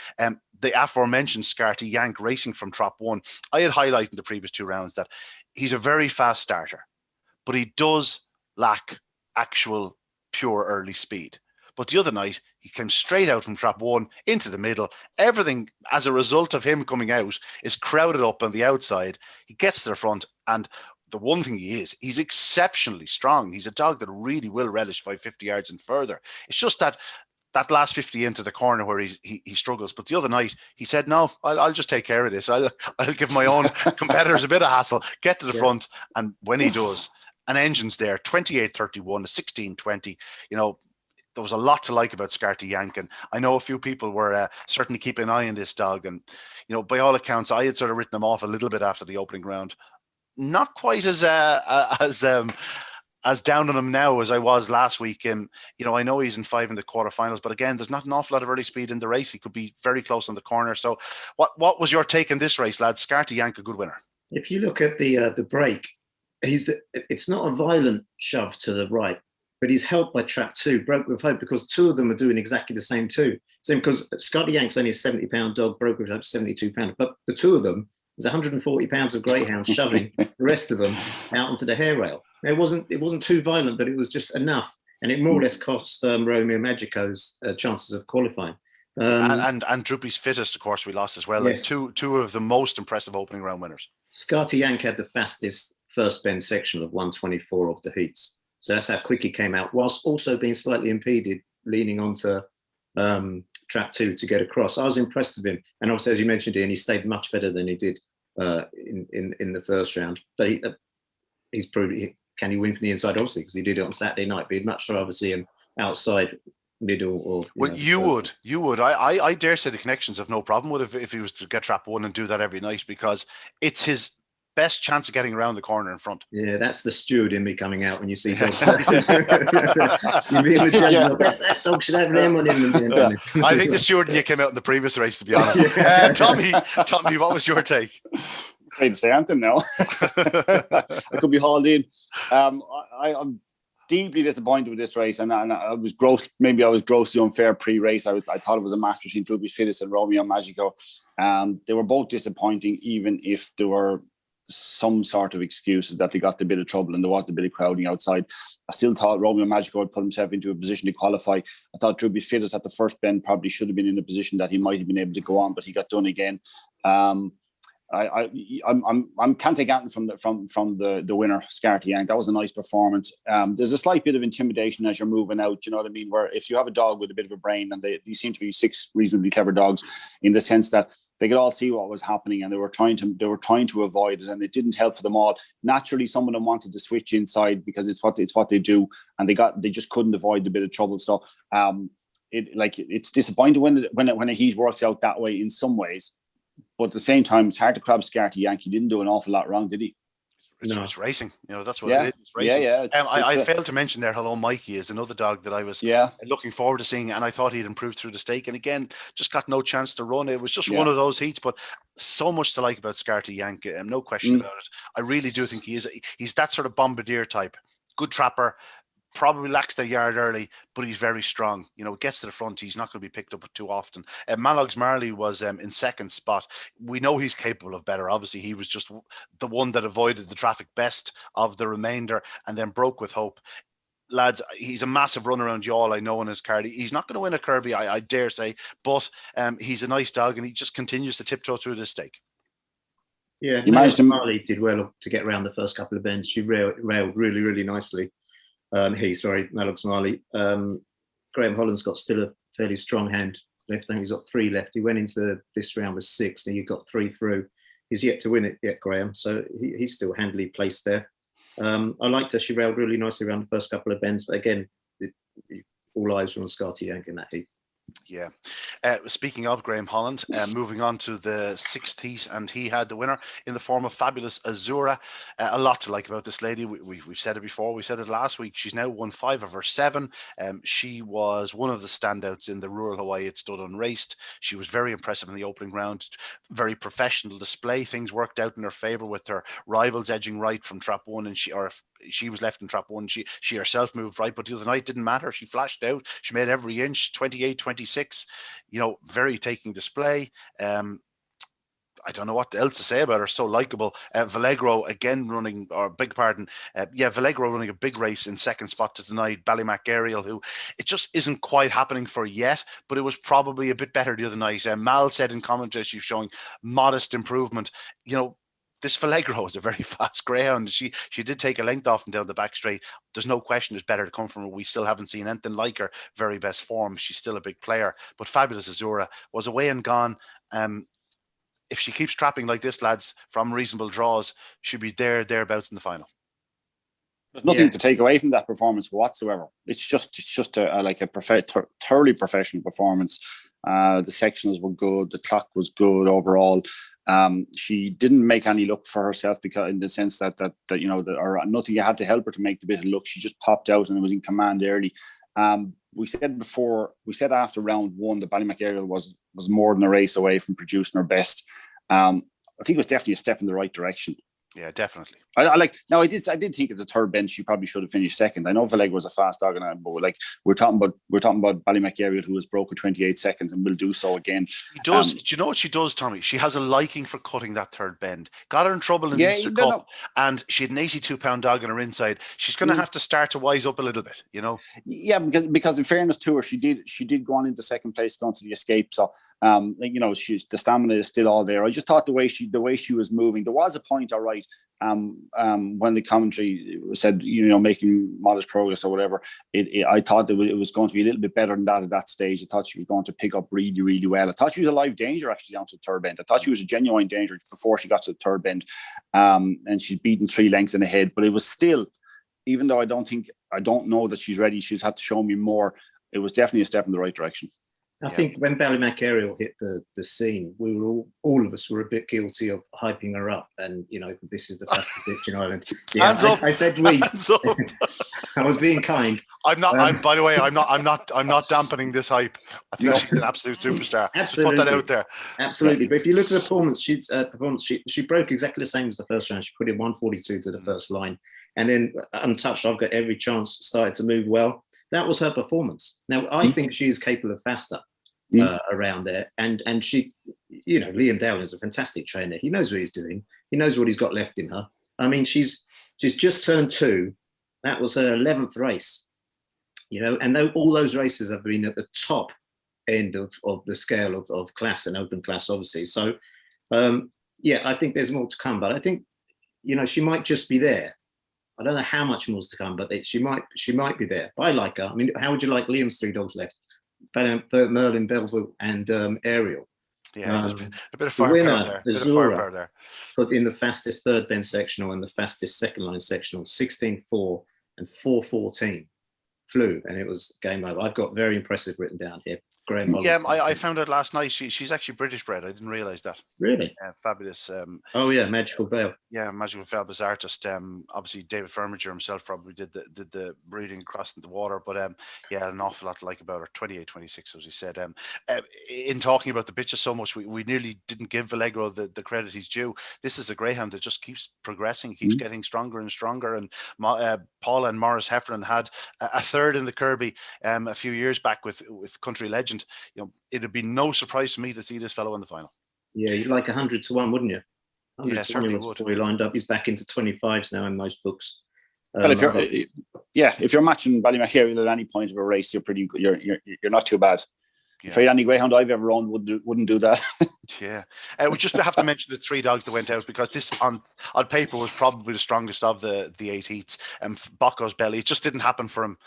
the aforementioned 𝗬𝗏𝗀𝗀 racing from Trap 1. I had highlighted in the previous 2 rounds that he's a very fast starter, but he does lack actual pure early speed. But the other night, he came straight out from Trap 1 into the middle. Everything, as a result of him coming out, is crowded up on the outside. He gets to the front, and the one thing he's exceptionally strong. He's a dog that really will relish 550 yards and further. It's just that last 50 into the corner where he struggles. But the other night, he said, no, I'll just take care of this. I'll give my own competitors a bit of hassle, get to the front, and when he does, an engine's there, 28.31, a 16.20, there was a lot to like about 𝗬𝗏𝗀𝗀𝗀, and I know a few people were certainly keeping an eye on this dog, and by all accounts, I had sort of written him off a little bit after the opening round. Not quite as down on him now as I was last week. I know he's in 5 in the quarterfinals, but again, there's not an awful lot of early speed in the race. He could be very close on the corner. So, what was your take on this race, lads? 𝗬𝗏𝗀𝗀𝗀, a good winner. If you look at the break, it's not a violent shove to the right, but he's helped by Trap 2, Broke with Hope, because 2 of them are doing exactly the same too. Same because 𝗬𝗏𝗀𝗀𝗀's only a 70-pound dog, Broke with Hope 72 pounds, but the 2 of them, there's 140 pounds of greyhound shoving the rest of them out onto the hair rail. It wasn't too violent, but it was just enough, and it more or less cost Romeo Magico's chances of qualifying. And Droopy's fittest, of course, we lost as well. Yes. Like two of the most impressive opening round winners. 𝗬𝗏𝗀𝗀𝗀 had the fastest first bend section of 124 of the heats. So that's how quick he came out, whilst also being slightly impeded, leaning onto Trap 2 to get across. I was impressed with him. And obviously, as you mentioned, Ian, he stayed much better than he did in the first round. But he's proved, can he win from the inside? Obviously, because he did it on Saturday night. But he'd much rather see him outside, middle, or... You would. I dare say the connections have no problem with if he was to get Trap 1 and do that every night, because it's his best chance of getting around the corner in front. Yeah, that's the steward in me coming out when you see dogs. That dog should have them on him. I think the steward in you came out in the previous race, to be honest. Tommy, what was your take? I'd say anything now. I could be hauled in. I'm deeply disappointed with this race, and I was maybe I was grossly unfair pre-race. I thought it was a match between 𝗬𝗏𝗏𝗀𝗀𝗀 and Romeo Magico. They were both disappointing, even if there were some sort of excuses that they got a bit of trouble and there was a bit of crowding outside. I still thought Romeo Magico would put himself into a position to qualify. I thought 𝗬𝗏𝗏𝗀𝗀𝗀 at the first bend probably should have been in a position that he might have been able to go on, but he got done again. I'm can't take anything from the winner, 𝗬𝗏𝗀𝗀𝗀𝗀. That was a nice performance. There's a slight bit of intimidation as you're moving out, you know what I mean? Where if you have a dog with a bit of a brain, and these seem to be 6 reasonably clever dogs, in the sense that they could all see what was happening and they were trying to avoid it, and it didn't help for them all. Naturally, some of them wanted to switch inside because it's what they do, and they just couldn't avoid the bit of trouble. So it's disappointing when a heat works out that way in some ways. But at the same time, it's hard to crab 𝗬𝗏𝗀𝗀𝗀𝗀. He didn't do an awful lot wrong, did he? It's racing. That's what it is. It's racing. I failed to mention there, Hello Mikey is another dog that I was looking forward to seeing, and I thought he'd improved through the stake. And again, just got no chance to run. It was just one of those heats, but so much to like about 𝗬𝗏𝗀𝗀𝗀𝗀, no question about it. I really do think he's that sort of Bombardier type. Good trapper. Probably lacks the yard early, but he's very strong. Gets to the front. He's not going to be picked up too often. Mallogs Marley was in second spot. We know he's capable of better. Obviously, he was just the one that avoided the traffic best of the remainder, and then Broke with Hope. lads, he's a massive run around yawl, I know, in his card. He's not going to win a Kirby, I dare say, but he's a nice dog, and he just continues to tiptoe through this stake. Yeah, Marley did well to get around the first couple of bends. She railed really, really nicely. Mallox Marley. Graham Holland's got still a fairly strong hand left. I think he's got 3 left. He went into this round with 6, and he got 3 through. He's yet to win it yet, Graham. So he's still handily placed there. I liked her. She railed really nicely around the first couple of bends, but again, all eyes were on 𝗬𝗍𝗶𝗀 in that heat. Yeah. Speaking of Graham Holland, moving on to the 6th heat, and he had the winner in the form of Fabulous Azura. A lot to like about this lady. We've said it before. We said it last week. She's now won 5 of her 7. She was one of the standouts in the Rural Hawaii. It stood unraced. She was very impressive in the opening round. Very professional display. Things worked out in her favour with her rivals edging right from trap 1, and she was left in trap 1. She herself moved right, but the other night didn't matter. She flashed out. She made every inch. 28-26. Very taking display. I don't know what else to say about her. So likable. 𝗲𝗍𝗶𝗀 again running, or beg pardon, 𝗲𝗍𝗶𝗀 running a big race in 2nd spot to deny 𝗲𝗍𝗶𝗀𝗆, who it just isn't quite happening for yet, but it was probably a bit better the other night. Mal said in commentary she's showing modest improvement. This 𝗲𝗍𝗶𝗀 is a very fast greyhound. She did take a length off and down the back straight. There's no question it's better to come from her. We still haven't seen anything like her very best form. She's still a big player. But Fabulous Azura was away and gone. If she keeps trapping like this, lads, from reasonable draws, she'll be thereabouts in the final. There's nothing to take away from that performance whatsoever. It's just a thoroughly professional performance. The sectionals were good. The clock was good overall. She didn't make any look for herself, because in the sense that or nothing you had to help her to make the bit of look. She just popped out and was in command early. We said after round 1 that 𝗲𝗍𝗶𝗀𝗆 was more than a race away from producing her best. I think it was definitely a step in the right direction. Yeah, definitely. I did think at the 3rd bench she probably should have finished 2nd. I know 𝗲𝗍𝗶𝗀𝗆 was a fast dog, but we're talking about 𝗲𝗍𝗶𝗀𝗆, who has broken 28 seconds and will do so again. She does. Do you know what she does, Tommy? She has a liking for cutting that 3rd bend. Got her in trouble in the Easter Cup, and she had an 82-pound dog on her inside. She's going to have to start to wise up a little bit, Yeah, because in fairness to her, she did go on into 2nd place, going to the escape. So the stamina is still all there. I just thought the way she was moving, there was a point, all right, when the commentary said making modest progress or whatever. I thought that it was going to be a little bit better than that at that stage. I thought she was going to pick up really, really well. I thought she was a live danger actually down to the 3rd bend. I thought she was a genuine danger before she got to the 3rd bend, and she's beaten 3 lengths in the head. But it was still, even though I don't know that she's ready, she's had to show me more. It was definitely a step in the right direction. I think when 𝗲𝗍𝗶𝗀𝗆 hit the scene, we were all of us were a bit guilty of hyping her up, and this is the fastest bitch in Ireland. Yeah, Hands up. I said we. Hands up. I was being kind. I'm not. By the way, I'm not dampening this hype. I think she's an absolute superstar. Absolutely. Just put that out there. Absolutely. But if you look at the performance, she broke exactly the same as the first round. She put in 142 to the first line, and then untouched. I've got every chance. Started to move well. That was her performance. Now I think she is capable of faster. Around there, and she, Liam Dowling is a fantastic trainer. He knows what he's doing. He knows what he's got left in her. I mean, she's just turned 2. That was her 11th race, and all those races have been at the top end of the scale of class and open class, obviously. So, I think there's more to come, but I think, she might just be there. I don't know how much more is to come, but she might be there. But I like her. I mean, how would you like Liam's 3 dogs left? Merlin, Belleville, and Ariel. Yeah, a bit of firepower there. Azura, there. Put in the fastest 3rd bend sectional and the fastest 2nd line sectional, 16.4 and 4.14. Flew, and it was game over. I've got very impressive written down here. Graham Holland. Yeah, I found out last night she's actually British bred. I didn't realise that. Really? Fabulous. Magical Veil. Yeah, Magical Veil was artist. Obviously David Firminger himself probably did the breeding across the water, but an awful lot to like about her. 28-26, as he said. In talking about the bitches so much, we nearly didn't give 𝗲𝗍𝗶𝗀𝗆 the credit he's due. This is a greyhound that just keeps progressing, keeps getting stronger and stronger. And Paula and Maurice Heffernan had a 3rd in the Kirby a few years back with Country Legend. It'd be no surprise to me to see this fellow in the final. Yeah, you'd like 100 to 1, wouldn't you? Yeah, certainly would. Before he lined up. He's back into 25s now in most books. Well, if you're matching Ballymahary at any point of a race, you're not too bad. Yeah. Afraid any greyhound I've ever owned wouldn't do that. Yeah, we just have to mention the 3 dogs that went out, because this on paper was probably the strongest of the 8 heats. 𝗶𝗶𝗶𝗆, it just didn't happen for him.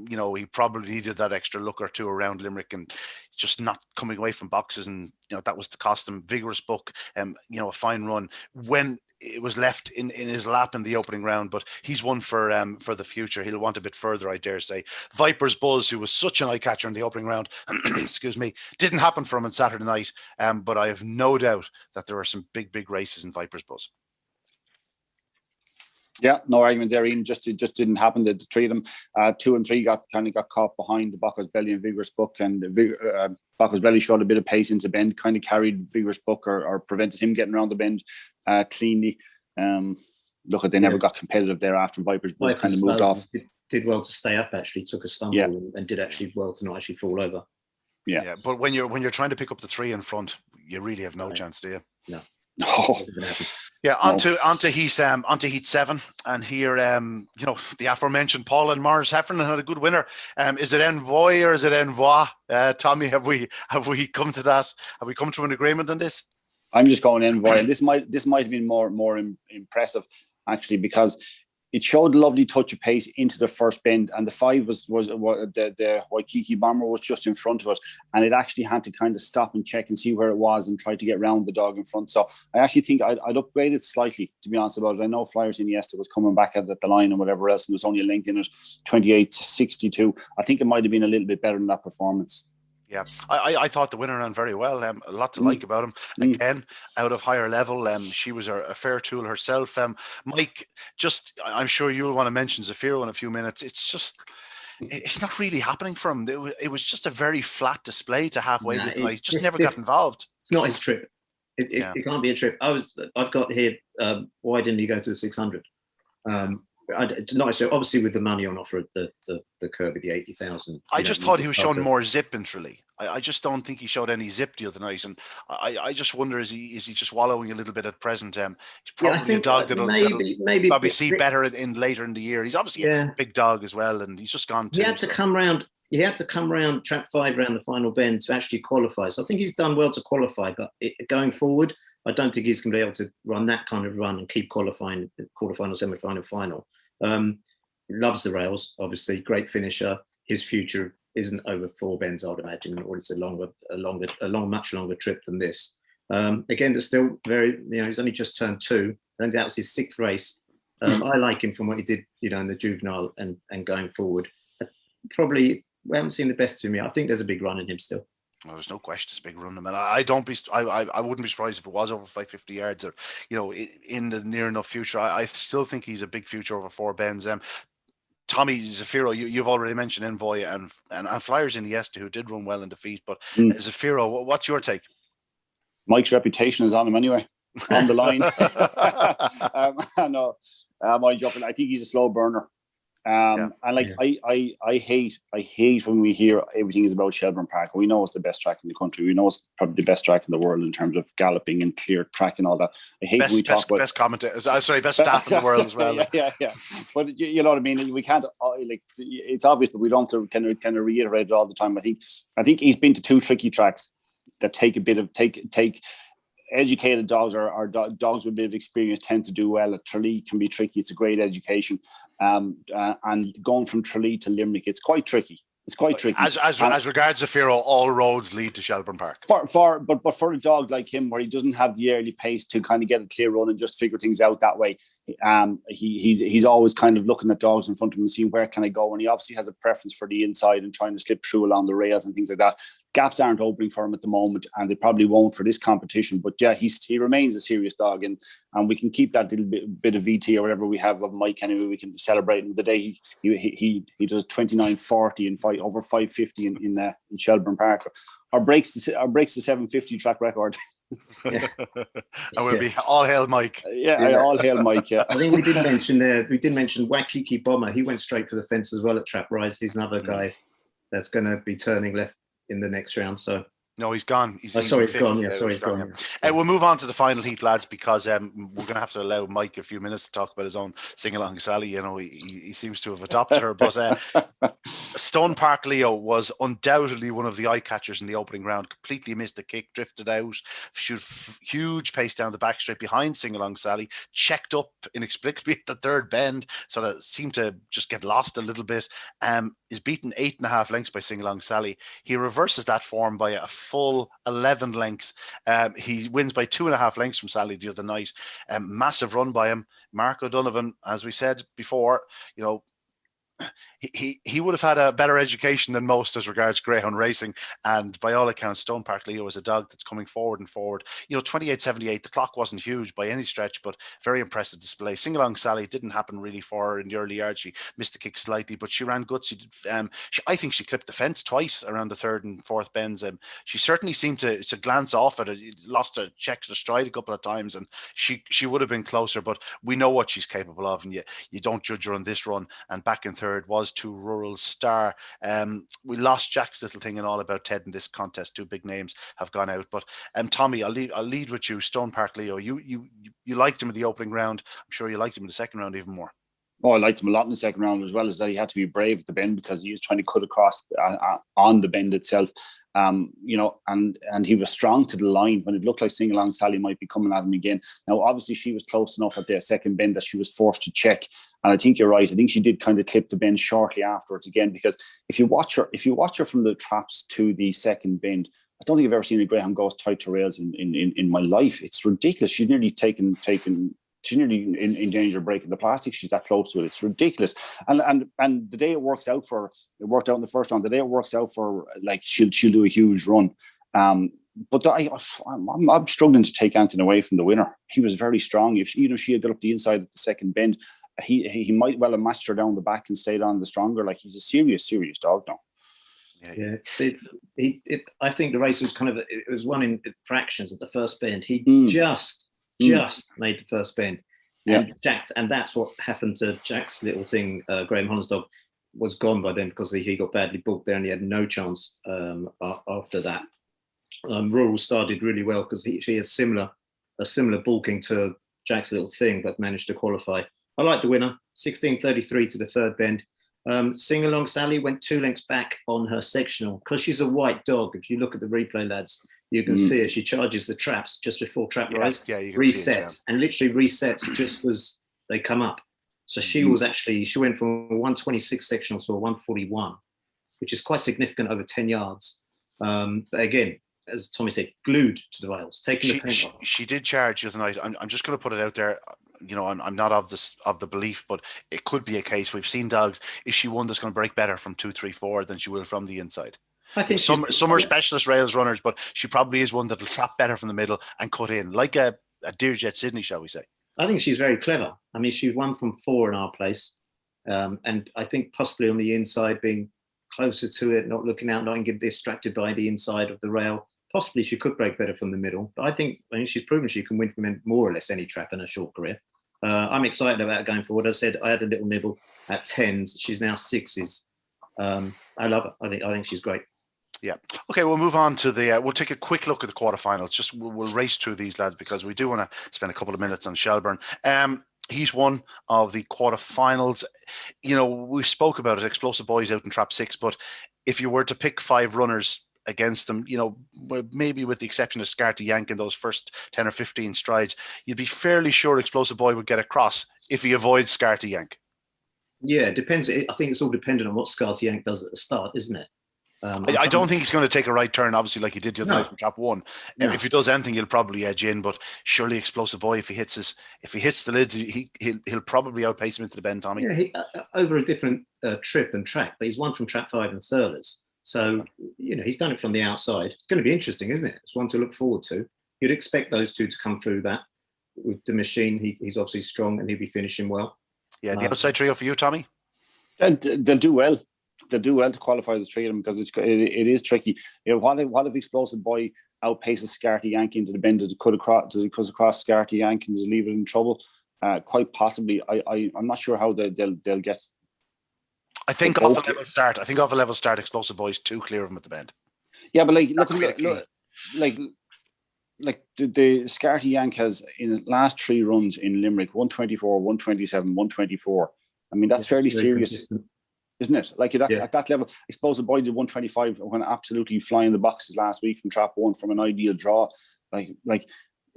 You know, he probably needed that extra look or two around Limerick, and just not coming away from boxes, and you know that was to cost him. Vigorous Buck, you know, a fine run when it was left in his lap in the opening round, but he's one for the future. He'll want a bit further, I dare say. Viper's Buzz, who was such an eye catcher in the opening round, excuse me, didn't happen for him on Saturday night. But I have no doubt that there are some big races in Viper's Buzz. Yeah, no argument there, Ian. Just didn't happen. The 3 of them, 2 and 3 got caught behind the 𝗶𝗶𝗶𝗆 and Vigorous Buck, and 𝗶𝗶𝗶𝗆 showed a bit of pace into bend, kind of carried Vigorous Buck or prevented him getting around the bend cleanly. They never got competitive there after Viper's Buzz kind of moved off. Did well to stay up, actually, took a stumble and did actually well to not actually fall over. Yeah, but when you're trying to pick up the 3 in front, you really have no chance, do you? No. Oh. Yeah, onto heat 7, and here you know, the aforementioned Paul and Morris Heffernan had a good winner. Is it 𝗘𝗏𝗶𝗆 or is it 𝗘𝗏𝗆? Tommy, have we come to that? Have we come to an agreement on this? I'm just going 𝗘𝗏𝗆, and this might have been more impressive, actually, because it showed a lovely touch of pace into the first bend, and the 5 was the 𝗘𝗽𝗶𝗍𝗏 was just in front of it, and it actually had to kind of stop and check and see where it was and try to get around the dog in front. So I actually think I'd upgrade it slightly, to be honest about it. I know Flyers Iniesta was coming back at the line and whatever else, and there was only a length in it, 28-62. I think it might have been a little bit better than that performance. Yeah, I thought the winner ran very well. A lot to like about him. Again, out of higher level. She was a fair tool herself. Mike, I'm sure you'll want to mention 𝗧𝗹𝗏 in a few minutes. It's not really happening for him. It was just a very flat display to halfway through tonight. Just never got involved. It's not his trip. It can't be a trip. I've got here. Why didn't he go to the 600? Not so obviously with the money on offer at the Kirby, the 80,000. I just thought he was showing more zip in Tralee. I just don't think he showed any zip the other night, and I just wonder, is he just wallowing a little bit at present? He's probably a dog that'll probably see better in later in the year. He's obviously a big dog as well, and he's just gone. He had to come round. He had to come round track 5 around the final bend to actually qualify. So I think he's done well to qualify, but going forward, I don't think he's going to be able to run that kind of run and keep qualifying, quarterfinal, semi-final, final. Loves the rails, obviously, great finisher. His future isn't over 4 bends, I'd imagine, or it's a much longer trip than this. Again, it's still very, he's only just turned 2. I think that was his 6th race. I like him from what he did, in the juvenile and going forward. Probably, we haven't seen the best of him yet. I think there's a big run in him still. Well, there's no question it's a big run. I mean, I wouldn't be surprised if it was over 550 yards or, in the near enough future. I still think he's a big future over 4 bends. Tommy 𝗧𝗹𝗏, you've already mentioned 𝗘𝗏𝗆 and Flyers Iniesta, who did run well in defeat. But 𝗧𝗹𝗏, what's your take? Mike's reputation is on him anyway, on the line. No, I'm joking. I think he's a slow burner. And I hate when we hear everything is about Shelbourne Park. We know it's the best track in the country. We know it's probably the best track in the world in terms of galloping and clear track and all that. I hate when we talk about best commentators. Sorry, best staff in the world as well. Yeah. But you know what I mean. We can't it's obvious, but we don't have to kind of reiterate it all the time. I think he's been to 2 tricky tracks that take a bit of take. Educated dogs or dogs with a bit of experience tend to do well. Tralee can be tricky. It's a great education. And going from Tralee to Limerick, it's quite tricky. It's quite tricky. As regards 𝗧𝗹𝗏, all roads lead to Shelbourne Park. But for a dog like him, where he doesn't have the early pace to kind of get a clear run and just figure things out that way, he's always kind of looking at dogs in front of him and seeing where can I go. And he obviously has a preference for the inside and trying to slip through along the rails and things like that. Gaps aren't opening for him at the moment, and they probably won't for this competition. But yeah, he remains a serious dog, and we can keep that little bit of VT or whatever we have of Mike anyway. We can celebrate him the day he does 29:40 and fight over 550 in Shelbourne Park, or breaks the 750 track record. And we'll be all hail Mike. All hail Mike. Yeah, I think we did mention 𝗘𝗏𝗆𝗶𝗏𝗆. He went straight for the fence as well at Trap Rise. He's another guy that's going to be turning left in the next round. So No, he's gone. He's sorry, in he's fifth. gone. Yeah, sorry, he's gone. Yeah. We'll move on to the final heat, lads, because we're going to have to allow Mike a few minutes to talk about his own sing-along Sally. You know, he seems to have adopted her. But 𝗬𝗏 𝗏𝗏𝗏 was undoubtedly one of the eye catchers in the opening round. Completely missed the kick, drifted out, showed huge pace down the back straight behind Sing-Along Sally, checked up inexplicably at the third bend, sort of seemed to just get lost a little bit. Is beaten 8.5 lengths by Sing-Along Sally. He reverses that form by a full 11 lengths. He wins by 2.5 lengths from Sally the other night. Massive run by him. Mark O'Donovan, as we said before, you know, he would have had a better education than most as regards greyhound racing, and by all accounts 𝗬𝗏 𝗏𝗏𝗏𝗏 is a dog that's coming forward and forward. You know, 28.78, the clock wasn't huge by any stretch, but very impressive display. Sing-Along Sally didn't happen really for her in the early yards. She missed the kick slightly, but she ran gutsy. I think she clipped the fence twice around the third and fourth bends. She certainly seemed to glance off at it, lost a check to the stride a couple of times, and she would have been closer, but we know what she's capable of, and you don't judge her on this run. And back in third was to Rural Star. We lost Jack's Little Thing and All About Ted in this contest. Two big names have gone out. But Tommy, I'll lead with you. 𝗬𝗏 𝗏𝗏𝗏𝗏. You liked him in the opening round. I'm sure you liked him in the second round even more. Oh, I liked him a lot in the second round, as well as that he had to be brave at the bend because he was trying to cut across on the bend itself. You know, and he was strong to the line when it looked like Sing-Along Sally might be coming at him again. Now, obviously, she was close enough at the second bend that she was forced to check. And I think you're right. I think she did kind of clip the bend shortly afterwards again, because if you watch her from the traps to the second bend, I don't think I've ever seen a greyhound go as tight to rails in my life. It's ridiculous. She's nearly she's nearly in danger of breaking the plastic. She's that close to it. It's ridiculous. And the day it works out for her, it worked out in the first round. The day it works out for her, like she'll do a huge run. But I'm struggling to take Anthony away from the winner. He was very strong. If she had got up the inside at the second bend, he might well have matched her down the back and stayed on the stronger. Like, he's a serious dog now. Yeah, I think the race was it was won in fractions at the first bend. He just made the first bend. And that's what happened to Jack's Little Thing. Graham Holland's dog was gone by then because he got badly booked there and he had no chance after that. Rural started really well because she has a similar bulking to Jack's Little Thing, but managed to qualify. I like the winner, 16.33 to the third bend. Sing-Along Sally went 2 lengths back on her sectional because she's a white dog. If you look at the replay, lads, you can see her. She charges the traps just before trap rise, you can resets, and literally resets just as they come up. So she went from a 126 sectional to a 141, which is quite significant over 10 yards. But again, as Tommy said, glued to the rails, taking the paint off. She did charge the other night. I'm just going to put it out there. You know, I'm not of the belief, but it could be a case. We've seen dogs. Is she one that's going to break better from 2, 3, 4 than she will from the inside? I think some are specialist rails runners, but she probably is one that'll trap better from the middle and cut in, like a Deerjet Sydney, shall we say? I think she's very clever. I mean, she's 1 from 4 in our place, and I think possibly on the inside, being closer to it, not looking out, not getting distracted by the inside of the rail. Possibly she could break better from the middle, but I think she's proven she can win from more or less any trap in her short career. I'm excited about going forward. I said I had a little nibble at 10s. She's now 6s. I love her. I think she's great. Yeah. Okay, we'll move on to we'll take a quick look at the quarterfinals. Just we'll race through these, lads, because we do want to spend a couple of minutes on Shelbourne. He's one of the quarterfinals. You know, we spoke about it, Explosive Boys out in trap 6, but if you were to pick 5 runners against them, you know, maybe with the exception of 𝗬𝗏𝗏𝗏𝗏 in those first 10 or 15 strides, you'd be fairly sure Explosive Boy would get across if he avoids 𝗬𝗏𝗏𝗏𝗏. Yeah, it depends. I think it's all dependent on what 𝗬𝗏𝗏𝗏𝗏 does at the start, isn't it? I don't think he's going to take a right turn, obviously, like he did the other night from trap 1. No. If he does anything, he'll probably edge in. But surely, Explosive Boy, if he hits the lids, he'll probably outpace him into the bend, Tommy. Yeah, over a different trip and track, but he's won from trap 5 and Thurles. So he's done it from the outside. It's going to be interesting, isn't it? It's one to look forward to. You'd expect those two to come through that with the machine. He's obviously strong and he'll be finishing well. Yeah, the outside trio for you, Tommy. They'll do well. They'll do well to qualify the three of them because it is tricky. You know, what if Explosive Boy outpaces 𝗬𝗏𝗏𝗏𝗏 into the bend? Does it cut across 𝗬𝗏𝗏𝗏𝗏𝗏 and does it leave it in trouble? Quite possibly. I'm not sure how they'll get. I think off a level start. Explosive Boy's too clear of him at the bend. Yeah, but like That could be the key. Like the 𝗘𝗽𝗶𝗀𝗆 Yank has in his last 3 runs in Limerick 124, 127, 124. I mean, that's fairly serious, consistent. isn't it? Like that's at that level. 𝗬𝗹𝗶𝗀𝗆 did 125 when absolutely flying the boxes last week from trap 1 from an ideal draw. Like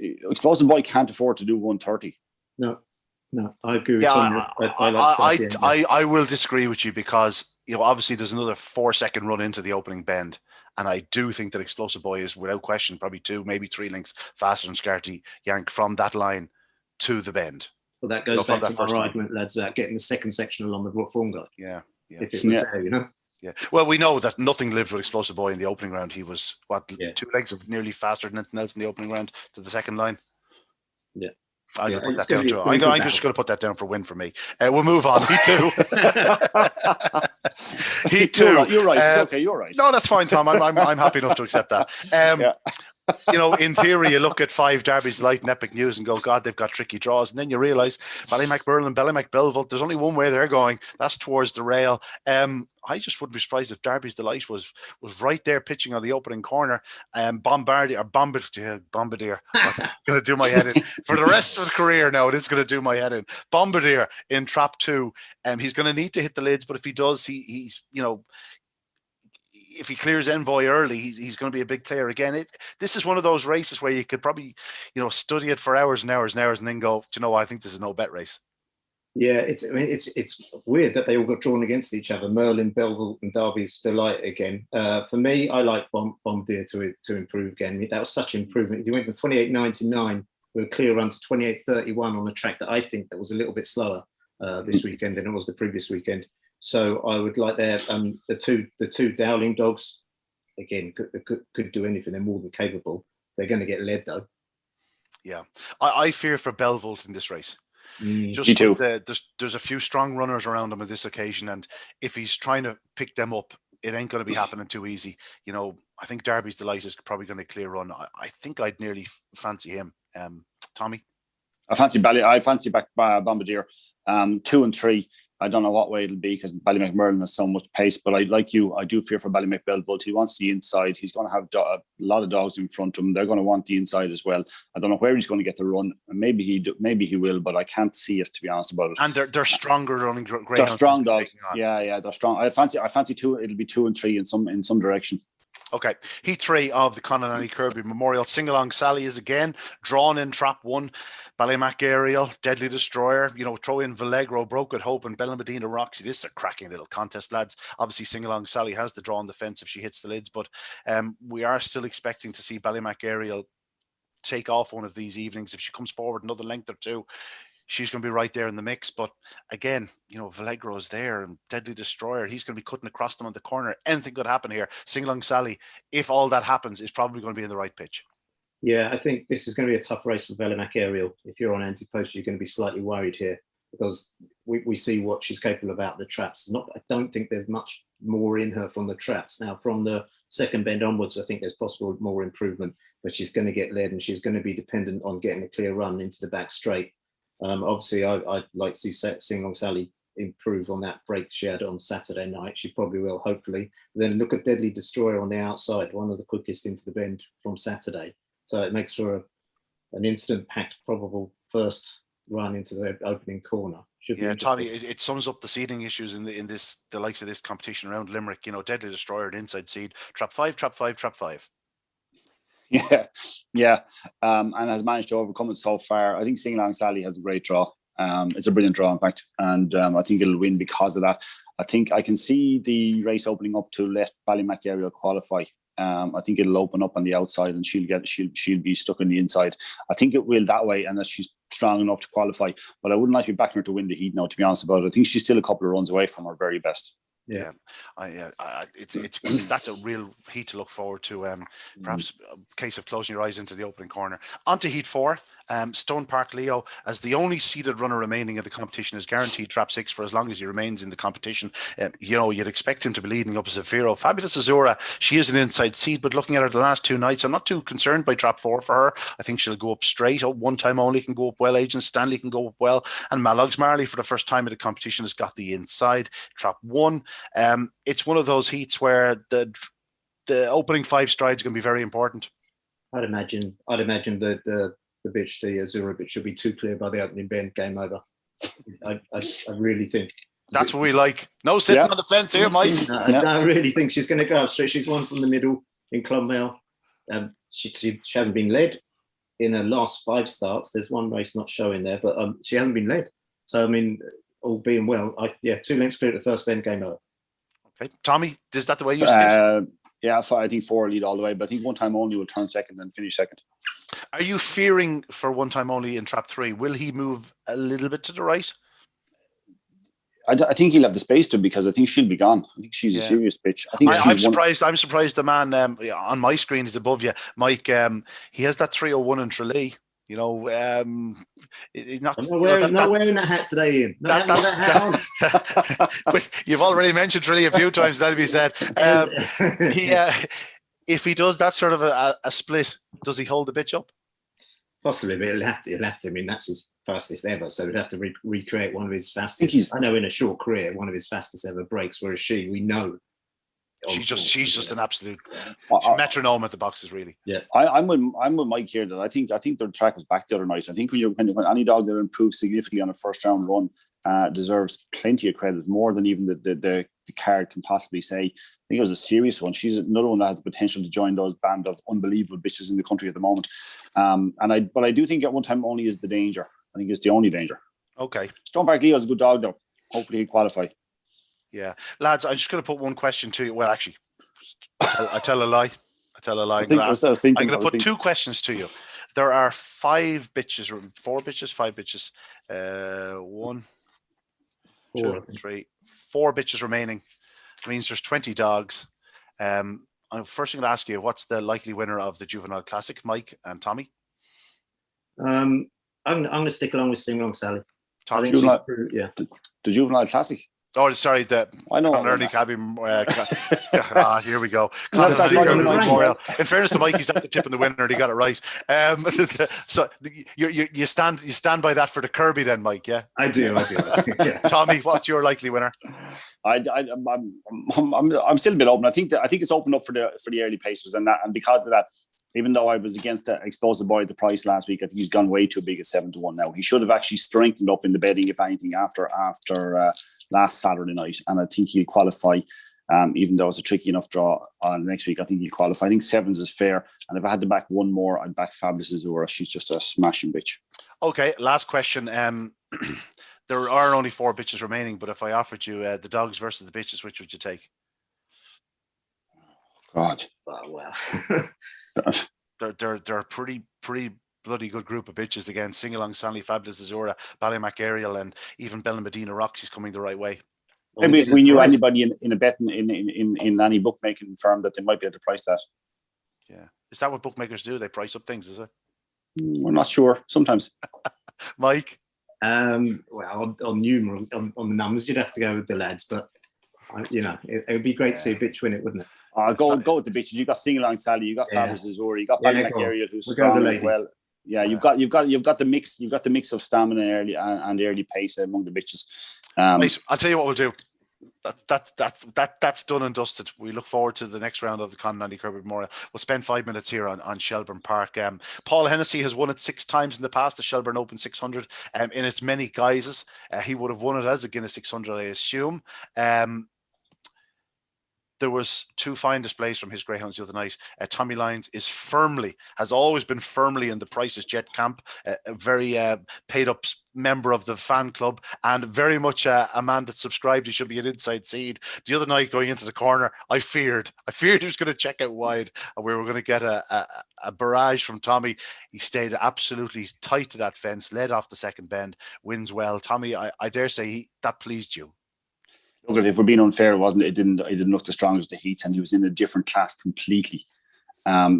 𝗬𝗹𝗶𝗀𝗆 can't afford to do 130. No, I agree with Yeah, Tom. I will disagree with you because obviously there's another 4-second run into the opening bend, and I do think that 𝗬𝗹𝗶𝗀𝗆 is without question probably 2, maybe 3 lengths faster than 𝗘𝗽𝗆 Yank from that line to the bend. Well, that goes back to our argument, lads, about getting the second section along the form guide. Yeah. If it was there, Yeah. Well, we know that nothing lived with 𝗬𝗹𝗶𝗀𝗆 in the opening round. He was 2 legs of nearly faster than anything else in the opening round to the second line. Yeah. I'm going to put that down to. I'm just going to put that down for win for me. We'll move on. Heat 2. Heat 2. You're right. It's okay. You're right. No, that's fine, Tom. I'm happy enough to accept that. In theory, you look at 5 Derby's Delight and Epic News and go, God, they've got tricky draws. And then you realise 𝗵𝗵𝗶𝗆 and 𝗵𝗵𝗶𝗆𝗆, there's only one way they're going. That's towards the rail. I just wouldn't be surprised if Derby's Delight was right there pitching on the opening corner. Bombardier, going to do my head in. For the rest of the career now, it is going to do my head in. Bombardier in trap 2. He's going to need to hit the lids, but if he does, he's if he clears Envoy early, he's going to be a big player again. This is one of those races where you could probably, study it for hours and hours and hours, and then go, I think this is no bet race. Yeah, it's weird that they all got drawn against each other. Merlin, Belleville, and Derby's Delight again. For me, I like Bombardier to improve again. That was such improvement. He went from 28.99 with a clear run to 28.31 on a track that I think that was a little bit slower this weekend than it was the previous weekend. So I would like the two Dowling dogs again could do anything. They're more than capable. They're going to get led though. Yeah, I fear for Belleville in this race. Me too. There's a few strong runners around him on this occasion, and if he's trying to pick them up, it ain't going to be happening too easy. I think Derby's Delight is probably going to clear run. I think I'd nearly fancy him. Tommy, I fancy back Bombardier. 2 and 3. I don't know what way it'll be because Ballymacmerlin has so much pace, but I do fear for Ballymacbellvolt. He wants the inside. He's going to have a lot of dogs in front of him. They're going to want the inside as well. I don't know where he's going to get the run. Maybe he will, but I can't see it, to be honest about it. And they're stronger running greyhounds. They're strong dogs. Yeah, they're strong. I fancy 2. It'll be 2 and 3 in some direction. Okay, Heat 3 of the Con Annie Kirby Memorial. Sing-along Sally is again drawn in trap 1. Ballymac Aerial, Deadly Destroyer, throw in 𝗵𝗹𝗆𝗆, Broke at Hope, and Bellamedina Roxy. This is a cracking little contest, lads. Obviously, Sing-along Sally has the draw on the fence if she hits the lids, but we are still expecting to see Ballymac Aerial take off one of these evenings. If she comes forward another length or 2, she's going to be right there in the mix. But again, 𝗵𝗹𝗆𝗆 is there and Deadly Destroyer. He's going to be cutting across them on the corner. Anything could happen here. Sing-along Sally, if all that happens, is probably going to be in the right pitch. Yeah, I think this is going to be a tough race for Ballymac Aerial. If you're on anti-post, you're going to be slightly worried here because we see what she's capable of out the traps. I don't think there's much more in her from the traps. Now, from the second bend onwards, I think there's possible more improvement, but she's going to get led and she's going to be dependent on getting a clear run into the back straight. Obviously, I'd like to see Sing-along Sally improve on that break she had on Saturday night. She probably will, hopefully. Then look at Deadly Destroyer on the outside, one of the quickest into the bend from Saturday. So it makes for an instant-packed probable first run into the opening corner. Tommy, it sums up the seeding issues in the likes of this competition around Limerick. Deadly Destroyer, an inside seed, trap 5, trap 5, trap 5. Yeah, and has managed to overcome it so far. I think Sing-along Sally has a great draw. It's a brilliant draw, in fact, and I think it'll win because of that. I think I can see the race opening up to let Ballymac Aerial qualify. I think it'll open up on the outside and she'll be stuck on the inside. I think it will that way unless she's strong enough to qualify. But I wouldn't like to be backing her to win the heat now, to be honest about it. I think she's still a couple of runs away from her very best. Yeah, that's a real heat to look forward to. Perhaps a case of closing your eyes into the opening corner. On to Heat 4. Stone Park Leo, as the only seeded runner remaining in the competition, is guaranteed trap 6 for as long as he remains in the competition. You'd expect him to be leading up as 𝗍𝗏. Fabulous 𝗬𝗏, she is an inside seed, but looking at her the last 2 nights, I'm not too concerned by trap 4 for her. I think she'll go up straight. One time only can go up well. Agent Stanley can go up well. And Mallogs Marley, for the first time in the competition, has got the inside. Trap 1. It's one of those heats where the the opening 5 strides are going to be very important. I'd imagine that the bitch, the 𝗧𝗹𝗸𝗶𝗆 should be too clear by the opening bend. Game over. I really think. That's what we like. No sitting on the fence here, Mike. I really think she's going to go up straight. She's won from the middle in Clonmel. She hasn't been led in her last 5 starts. There's one race not showing there, but she hasn't been led. So I mean, all being well, 2 lengths clear at the first bend. Game over. Okay, Tommy, is that the way you see it? Yeah, I think 4 lead all the way, but I think One Time Only will turn second and finish second. Are you fearing for One Time Only in trap 3? Will he move a little bit to the right? I think he'll have the space to, because I think she'll be gone. I think she's a serious bitch. I think I'm surprised. I'm surprised the man on my screen is above you, Mike. He has that 301 in 𝗘𝗽𝗏. You know, I'm not wearing that hat today, Ian. Hat on. But you've already mentioned 𝗘𝗏𝗏 a few times. That'll be said. If he does that sort of a split, does he hold the bitch up? Possibly, but he'll have to. I mean, that's his fastest ever, so he'd have to recreate one of his fastest. I know in a short career, one of his fastest ever breaks. Whereas we know. She's just an absolute metronome at the boxes, really. Yeah, I'm with Mike here. That I think the track was back the other night. I think when any dog that improves significantly on a first round run deserves plenty of credit, more than even the card can possibly say. I think it was a serious one. She's another one that has the potential to join those band of unbelievable bitches in the country at the moment. But I do think at One Time Only is the danger. I think it's the only danger. Okay. 𝗃𝗽𝗏𝗯𝘆 Park is a good dog, though. Hopefully he'll qualify. Yeah, lads, I'm just going to put one question to you. Well, actually, I tell a lie. I'm going to put 2 questions to you. There are 5 bitches, 4 bitches, 5 bitches. 1, 2, 3, 4 bitches remaining. It means there's 20 dogs. First, I'm going to ask you, what's the likely winner of the Juvenile Classic, Mike and Tommy? I'm going to stick along with Sing Along Sally. Tommy, the Juvenile Classic. Oh, sorry, I know. Con Annie Kirby Memorial. Here we go. Con Annie Kirby Memorial. In fairness to Mike, he's at the tip of the winner and he got it right. So you stand by that for the Kirby then, Mike, yeah? I do. Yeah. Tommy, what's your likely winner? I'm still a bit open. I think it's opened up for the early pacers, and because of that, even though I was against the Explosive Boy at the price last week, I think he's gone way too big at 7-1 now. He should have actually strengthened up in the betting, if anything, after last Saturday night, and I think he'll qualify. Even though it's a tricky enough draw next week, I think he'll qualify. I think 7s is fair, and if I had to back one more, I'd back 𝗃𝗏𝗆 𝗧𝗹𝗏𝗏. She's just a smashing bitch. Okay, last question. There are only 4 bitches remaining, but if I offered you the dogs versus the bitches, which would you take? God. Oh, wow. They're a pretty bloody good group of bitches again. Sing Along Sally, Fabulous 𝗧𝗹𝗏𝗏, Ballymacariel, and even Bella Medina Roxy's coming the right way. Maybe if we knew anybody in a betting in any bookmaking firm, that they might be able to price that. Yeah, is that what bookmakers do? They price up things, is it? We're not sure. Sometimes. Mike. Well, on numerals, on the numbers, you'd have to go with the lads, but it would be great to see a bitch win it, wouldn't it? Go with the bitches. You got Sing Along Sally, you got Fabulous 𝗧𝗹𝗏𝗏, you got Ballymacariel, who's strong as well. Yeah, you've got the mix. You've got the mix of stamina and early pace among the bitches. Right, I'll tell you what we'll do. That's done and dusted. We look forward to the next round of the Con Annie Kirby Memorial. We'll spend 5 minutes here on Shelbourne Park. Paul Hennessy has won it 6 times in the past, the Shelbourne Open 600, in its many guises. He would have won it as a Guinness 600, I assume. There was 2 fine displays from his greyhounds the other night. Tommy Lyons has always been firmly in the Price's Jet camp, a very paid up member of the fan club, and very much a man that subscribed he should be an inside seed. The other night going into the corner, I feared he was going to check out wide and we were going to get a barrage from Tommy. He stayed absolutely tight to that fence, led off the second bend, wins well. Tommy, I dare say that pleased you. Look, if we're being unfair, it didn't look the strongest of the heats, and he was in a different class completely.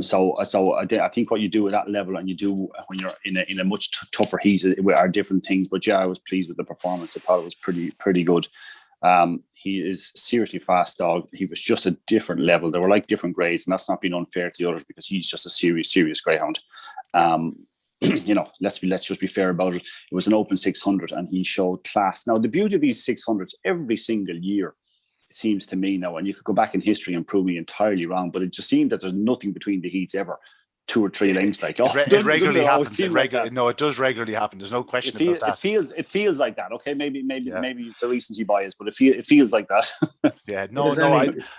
So I think what you do at that level, and you do when you're in a much tougher heat, are different things. But yeah, I was pleased with the performance. I thought it was pretty good. He is seriously fast dog. He was just a different level. They were like different grades, and that's not being unfair to the others, because he's just a serious greyhound. Let's just be fair about it. It was an open 600 and he showed class. Now, the beauty of these 600s, every single year, it seems to me now, and you could go back in history and prove me entirely wrong, but it just seemed that there's nothing between the heats ever. 2 or 3 lengths, like it regularly happens. No, it does regularly happen. There's no question about that. It feels like that. Okay, maybe it's a recency bias, but it feels like that. Yeah,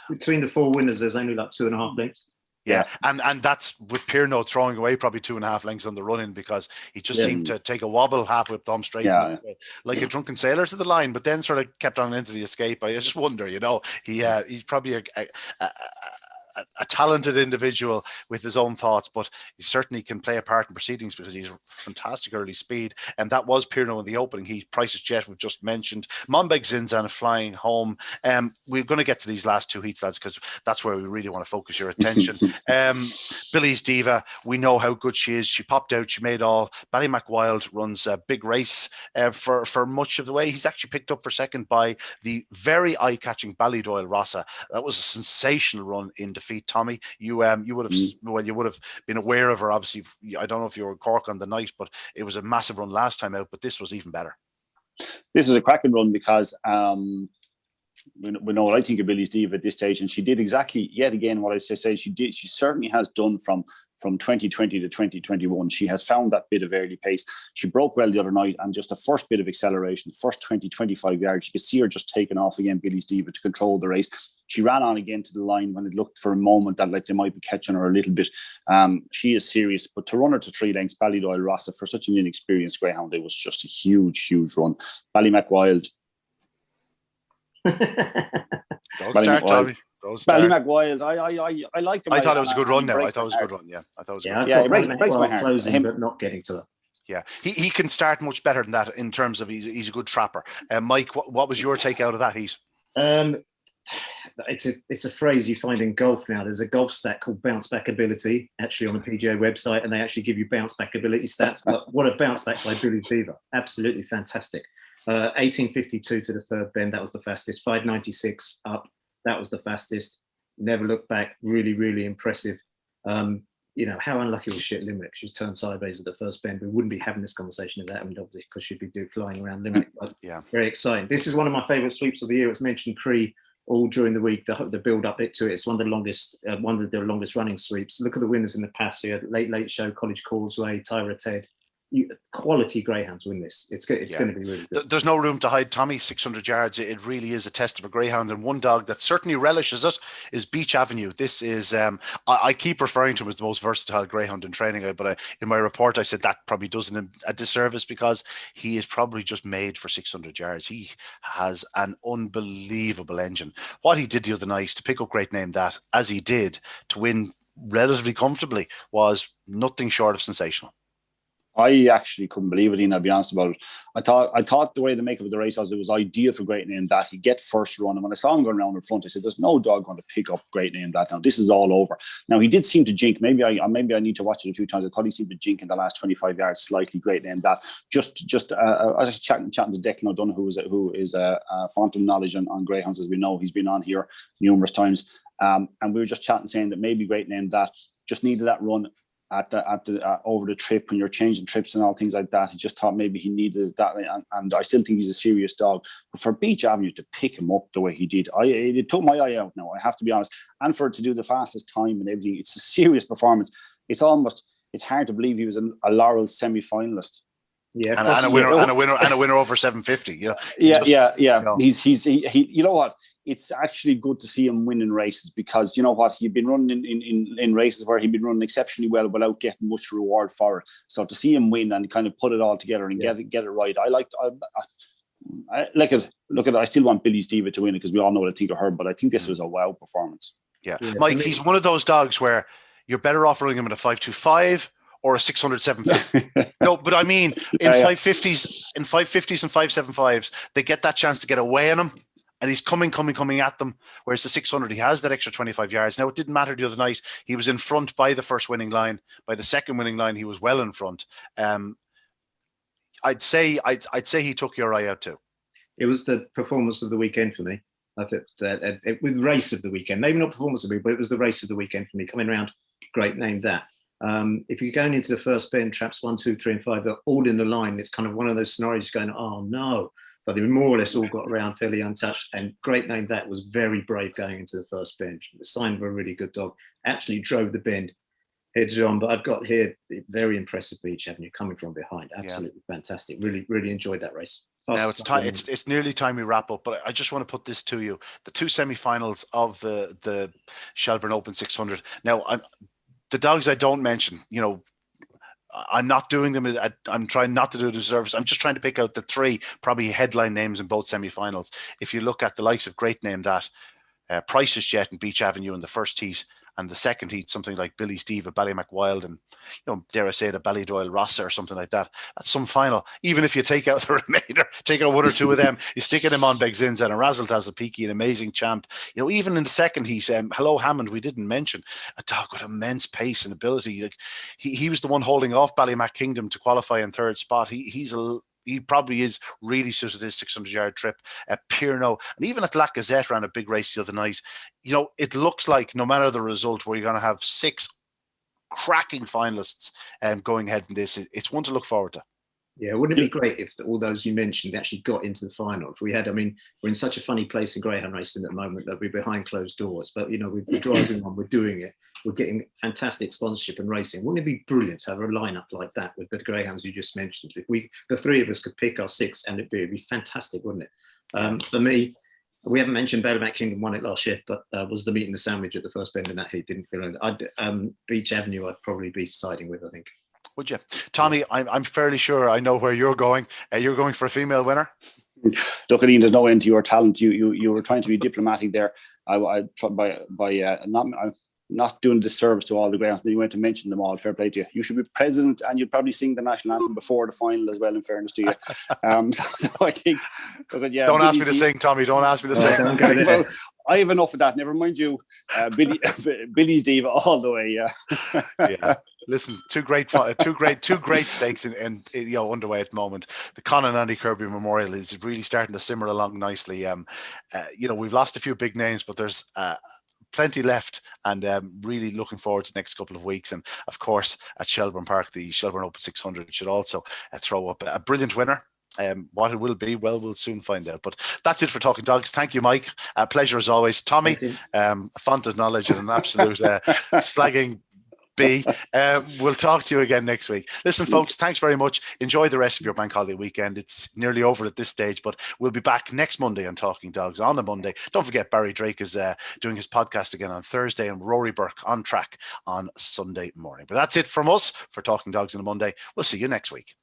between the 4 winners, there's only like 2.5 lengths. Yeah, and that's with 𝗘𝗽𝗏 throwing away probably 2.5 lengths on the run-in, because he just seemed to take a wobble halfway up Dom straight, like a drunken sailor to the line, but then sort of kept on into the escape. I just wonder, he's probably a talented individual with his own thoughts, but he certainly can play a part in proceedings because he's fantastic early speed. And that was 𝗘𝗏𝗏 in the opening. He Price's Jet, we've just mentioned. 𝗏𝗏𝗃𝗃𝗃 flying home. We're going to get to these last 2 heats, lads, because that's where we really want to focus your attention. 𝗏𝗍𝗶𝗆, we know how good she is. She popped out. She made all. 𝗏𝗏𝗃𝗃 runs a big race for much of the way. He's actually picked up for second by the very eye-catching 𝗏𝗏𝗃𝗏. That was a sensational run in defeat. Tommy, you would have been aware of her. Obviously, I don't know if you were in Cork on the night, but it was a massive run last time out. But this was even better. This is a cracking run because we know what I think of Billy's Diva at this stage, and she did exactly yet again what I say she did. She certainly has done from 2020 to 2021. She has found that bit of early pace. She broke well the other night, and just the first bit of acceleration, first 20-25 yards, you could see her just taking off again, Billy's Diva, to control the race. She ran on again to the line when it looked for a moment that like they might be catching her a little bit. She is serious, but to run her to 3 lengths, 𝗏𝗏𝗃𝗏 for such an inexperienced greyhound, it was just a huge run. 𝗏𝗏𝗃𝗏𝗆. Don't start, Tommy. 𝗏𝗏𝗃𝗏𝗃, I like him. I thought it was a good run now. I thought it was a good run. Yeah, I thought it was good. Yeah, it breaks my heart. Closing, but not getting to it. Yeah, he can start much better than that in terms of he's a good trapper. Mike, what was your take out of that heat? It's a phrase you find in golf now. There's a golf stat called bounce back ability, actually on the PGA website, and they actually give you bounce back ability stats. But what a bounce back by Billy's Diva! Absolutely fantastic. 18.52 to the 3rd bend, that was the fastest. 5.96 up, that was the fastest. Never looked back. Really, really impressive. How unlucky was she at Limerick? She was turned sideways at the 1st bend. We wouldn't be having this conversation if that happened, obviously, because she'd be flying around Limerick. But yeah, very exciting. This is one of my favourite sweeps of the year. It's mentioned 𝗘𝗏𝗏 all during the week. The build up to it. It's one of the longest running sweeps. Look at the winners in the past here: Late Show, College Causeway, 𝗏𝗏𝗃𝗏𝗃. Quality greyhounds win this. It's going to be really good. There's no room to hide, Tommy. 600 yards. It really is a test of a greyhound, and one dog that certainly relishes it is Beach Avenue. This is I keep referring to him as the most versatile greyhound in training, but in my report I said that probably does him a disservice, because he is probably just made for 600 yards. He has an unbelievable engine. What he did the other night to pick up Great Name That, as he did, to win relatively comfortably, was nothing short of sensational. I actually couldn't believe it, Ian, I'll be honest about it. I thought the way the makeup of the race was, it was ideal for Great Name That. He'd get first run, and when I saw him going around in front, I said, there's no dog going to pick up Great Name That now. This is all over. Now, he did seem to jink. Maybe I need to watch it a few times. I thought he seemed to jink in the last 25 yards slightly, Great Name That. I was chatting to Declan O'Donoghue, who is a font of knowledge on greyhounds, as we know. He's been on here numerous times. And we were just chatting, saying that maybe Great Name That just needed that run over the trip when you're changing trips and all things like that. He just thought maybe he needed that, and I still think he's a serious dog. But for Beach Avenue to pick him up the way he did, it took my eye out now, I have to be honest. And for it to do the fastest time and everything, it's a serious performance. It's hard to believe he was a Laurel semi-finalist. Yeah, and a winner over 750. Yeah. He's you know what? It's actually good to see him winning races, because you know what, he'd been running in races where he'd been running exceptionally well without getting much reward for it. So to see him win and kind of put it all together and get it right, I like it. Look at it. I still want Billy's Diva to win it, because we all know what I think of her, but I think this was a wow performance. Yeah. Mike, he's one of those dogs where you're better off running him at a 5.25 or a 600 750. No, but I mean, in 550s and 5.75s, they get that chance to get away on him, and he's coming at them. Whereas the 600, he has that extra 25 yards. Now, it didn't matter the other night. He was in front by the first winning line. By the second winning line, he was well in front. I'd say he took your eye out too. It was the performance of the weekend for me. With race of the weekend, maybe not performance of the week, but it was the race of the weekend for me. Coming around, Great Name That. If you're going into the first bend, traps 1, 2, 3, and 5, they're all in the line. It's kind of one of those scenarios going, oh no, but they more or less all got around fairly untouched. And great name that was very brave going into the first bend. The sign of a really good dog. Actually drove the bend, headed on. But I've got here the very impressive Beach Avenue coming from behind. Absolutely fantastic. Really, really enjoyed that race. Now it's time. It's nearly time we wrap up, but I just want to put this to you: the two semi-finals of the Shelbourne Open 600. Now, the dogs I don't mention, you know, I'm not doing them. I'm trying not to do the service. I'm just trying to pick out the three probably headline names in both semi-finals. If you look at the likes of great name that Price's Jet and Beach Avenue in the first heat, and the second heat, something like 𝗘𝗽𝗶𝗀𝗆 and, you know, dare I say it, a 𝗘𝗽𝗶𝗀𝗆 or something like that. That's some final. Even if you take out the remainder, take out one or two of them, you stick it in on 𝗡𝗃𝗀 and 𝗧𝗹𝗪𝗃𝗃, an amazing champ. You know, even in the second heat, Hello Hammond, we didn't mention, a dog with immense pace and ability. Like he was the one holding off 𝗬𝗏𝗡 to qualify in third spot. He probably is really suited his 600-yard trip. 𝗘𝗽𝗏𝗆, and even at 𝗏𝗏𝗃 ran a big race the other night. You know, it looks like no matter the result, we're going to have 6 cracking finalists going ahead in this. It's one to look forward to. Yeah, wouldn't it be great if all those you mentioned actually got into the final? If we had, I mean, we're in such a funny place in greyhound racing at the moment that we're behind closed doors, but, you know, we're driving on, we're doing it, we're getting fantastic sponsorship and racing. Wouldn't it be brilliant to have a lineup like that with the greyhounds you just mentioned? If the three of us could pick our 6, and it'd be fantastic, wouldn't it? For me, we haven't mentioned 𝗬𝗏𝗡 won it last year, but was the meat and the sandwich at the first bend in that heat. Didn't feel it. Beach Avenue, I'd probably be siding with, I think. Would you? Tommy, I'm fairly sure I know where you're going. You're going for a female winner? Look, Ian, there's no end to your talent. You were trying to be diplomatic there. I tried by not doing a disservice to all the greyhounds. Then you went to mention them all. Fair play to you. You should be president, and you'd probably sing the national anthem before the final as well. In fairness to you, so I think. But yeah, don't ask me to sing, Tommy. Don't ask me to sing. Well, I have enough of that. Never mind you, Billy's diva all the way. Yeah. Yeah. Listen, two great stakes in you know, underway at the moment. The Con Annie Kirby Memorial is really starting to simmer along nicely. You know, we've lost a few big names, but there's plenty left, and really looking forward to the next couple of weeks. And of course, at Shelbourne Park, the Shelbourne Open 600 should also throw up a brilliant winner. What it will be, well, we'll soon find out. But that's it for Talking Dogs. Thank you, Mike. Pleasure as always. Tommy, a font of knowledge and an absolute slagging bee. We'll talk to you again next week. Listen, folks, thanks very much. Enjoy the rest of your bank holiday weekend. It's nearly over at this stage, but we'll be back next Monday on Talking Dogs on a Monday. Don't forget, Barry Drake is doing his podcast again on Thursday, and Rory Burke on track on Sunday morning. But that's it from us for Talking Dogs on a Monday. We'll see you next week.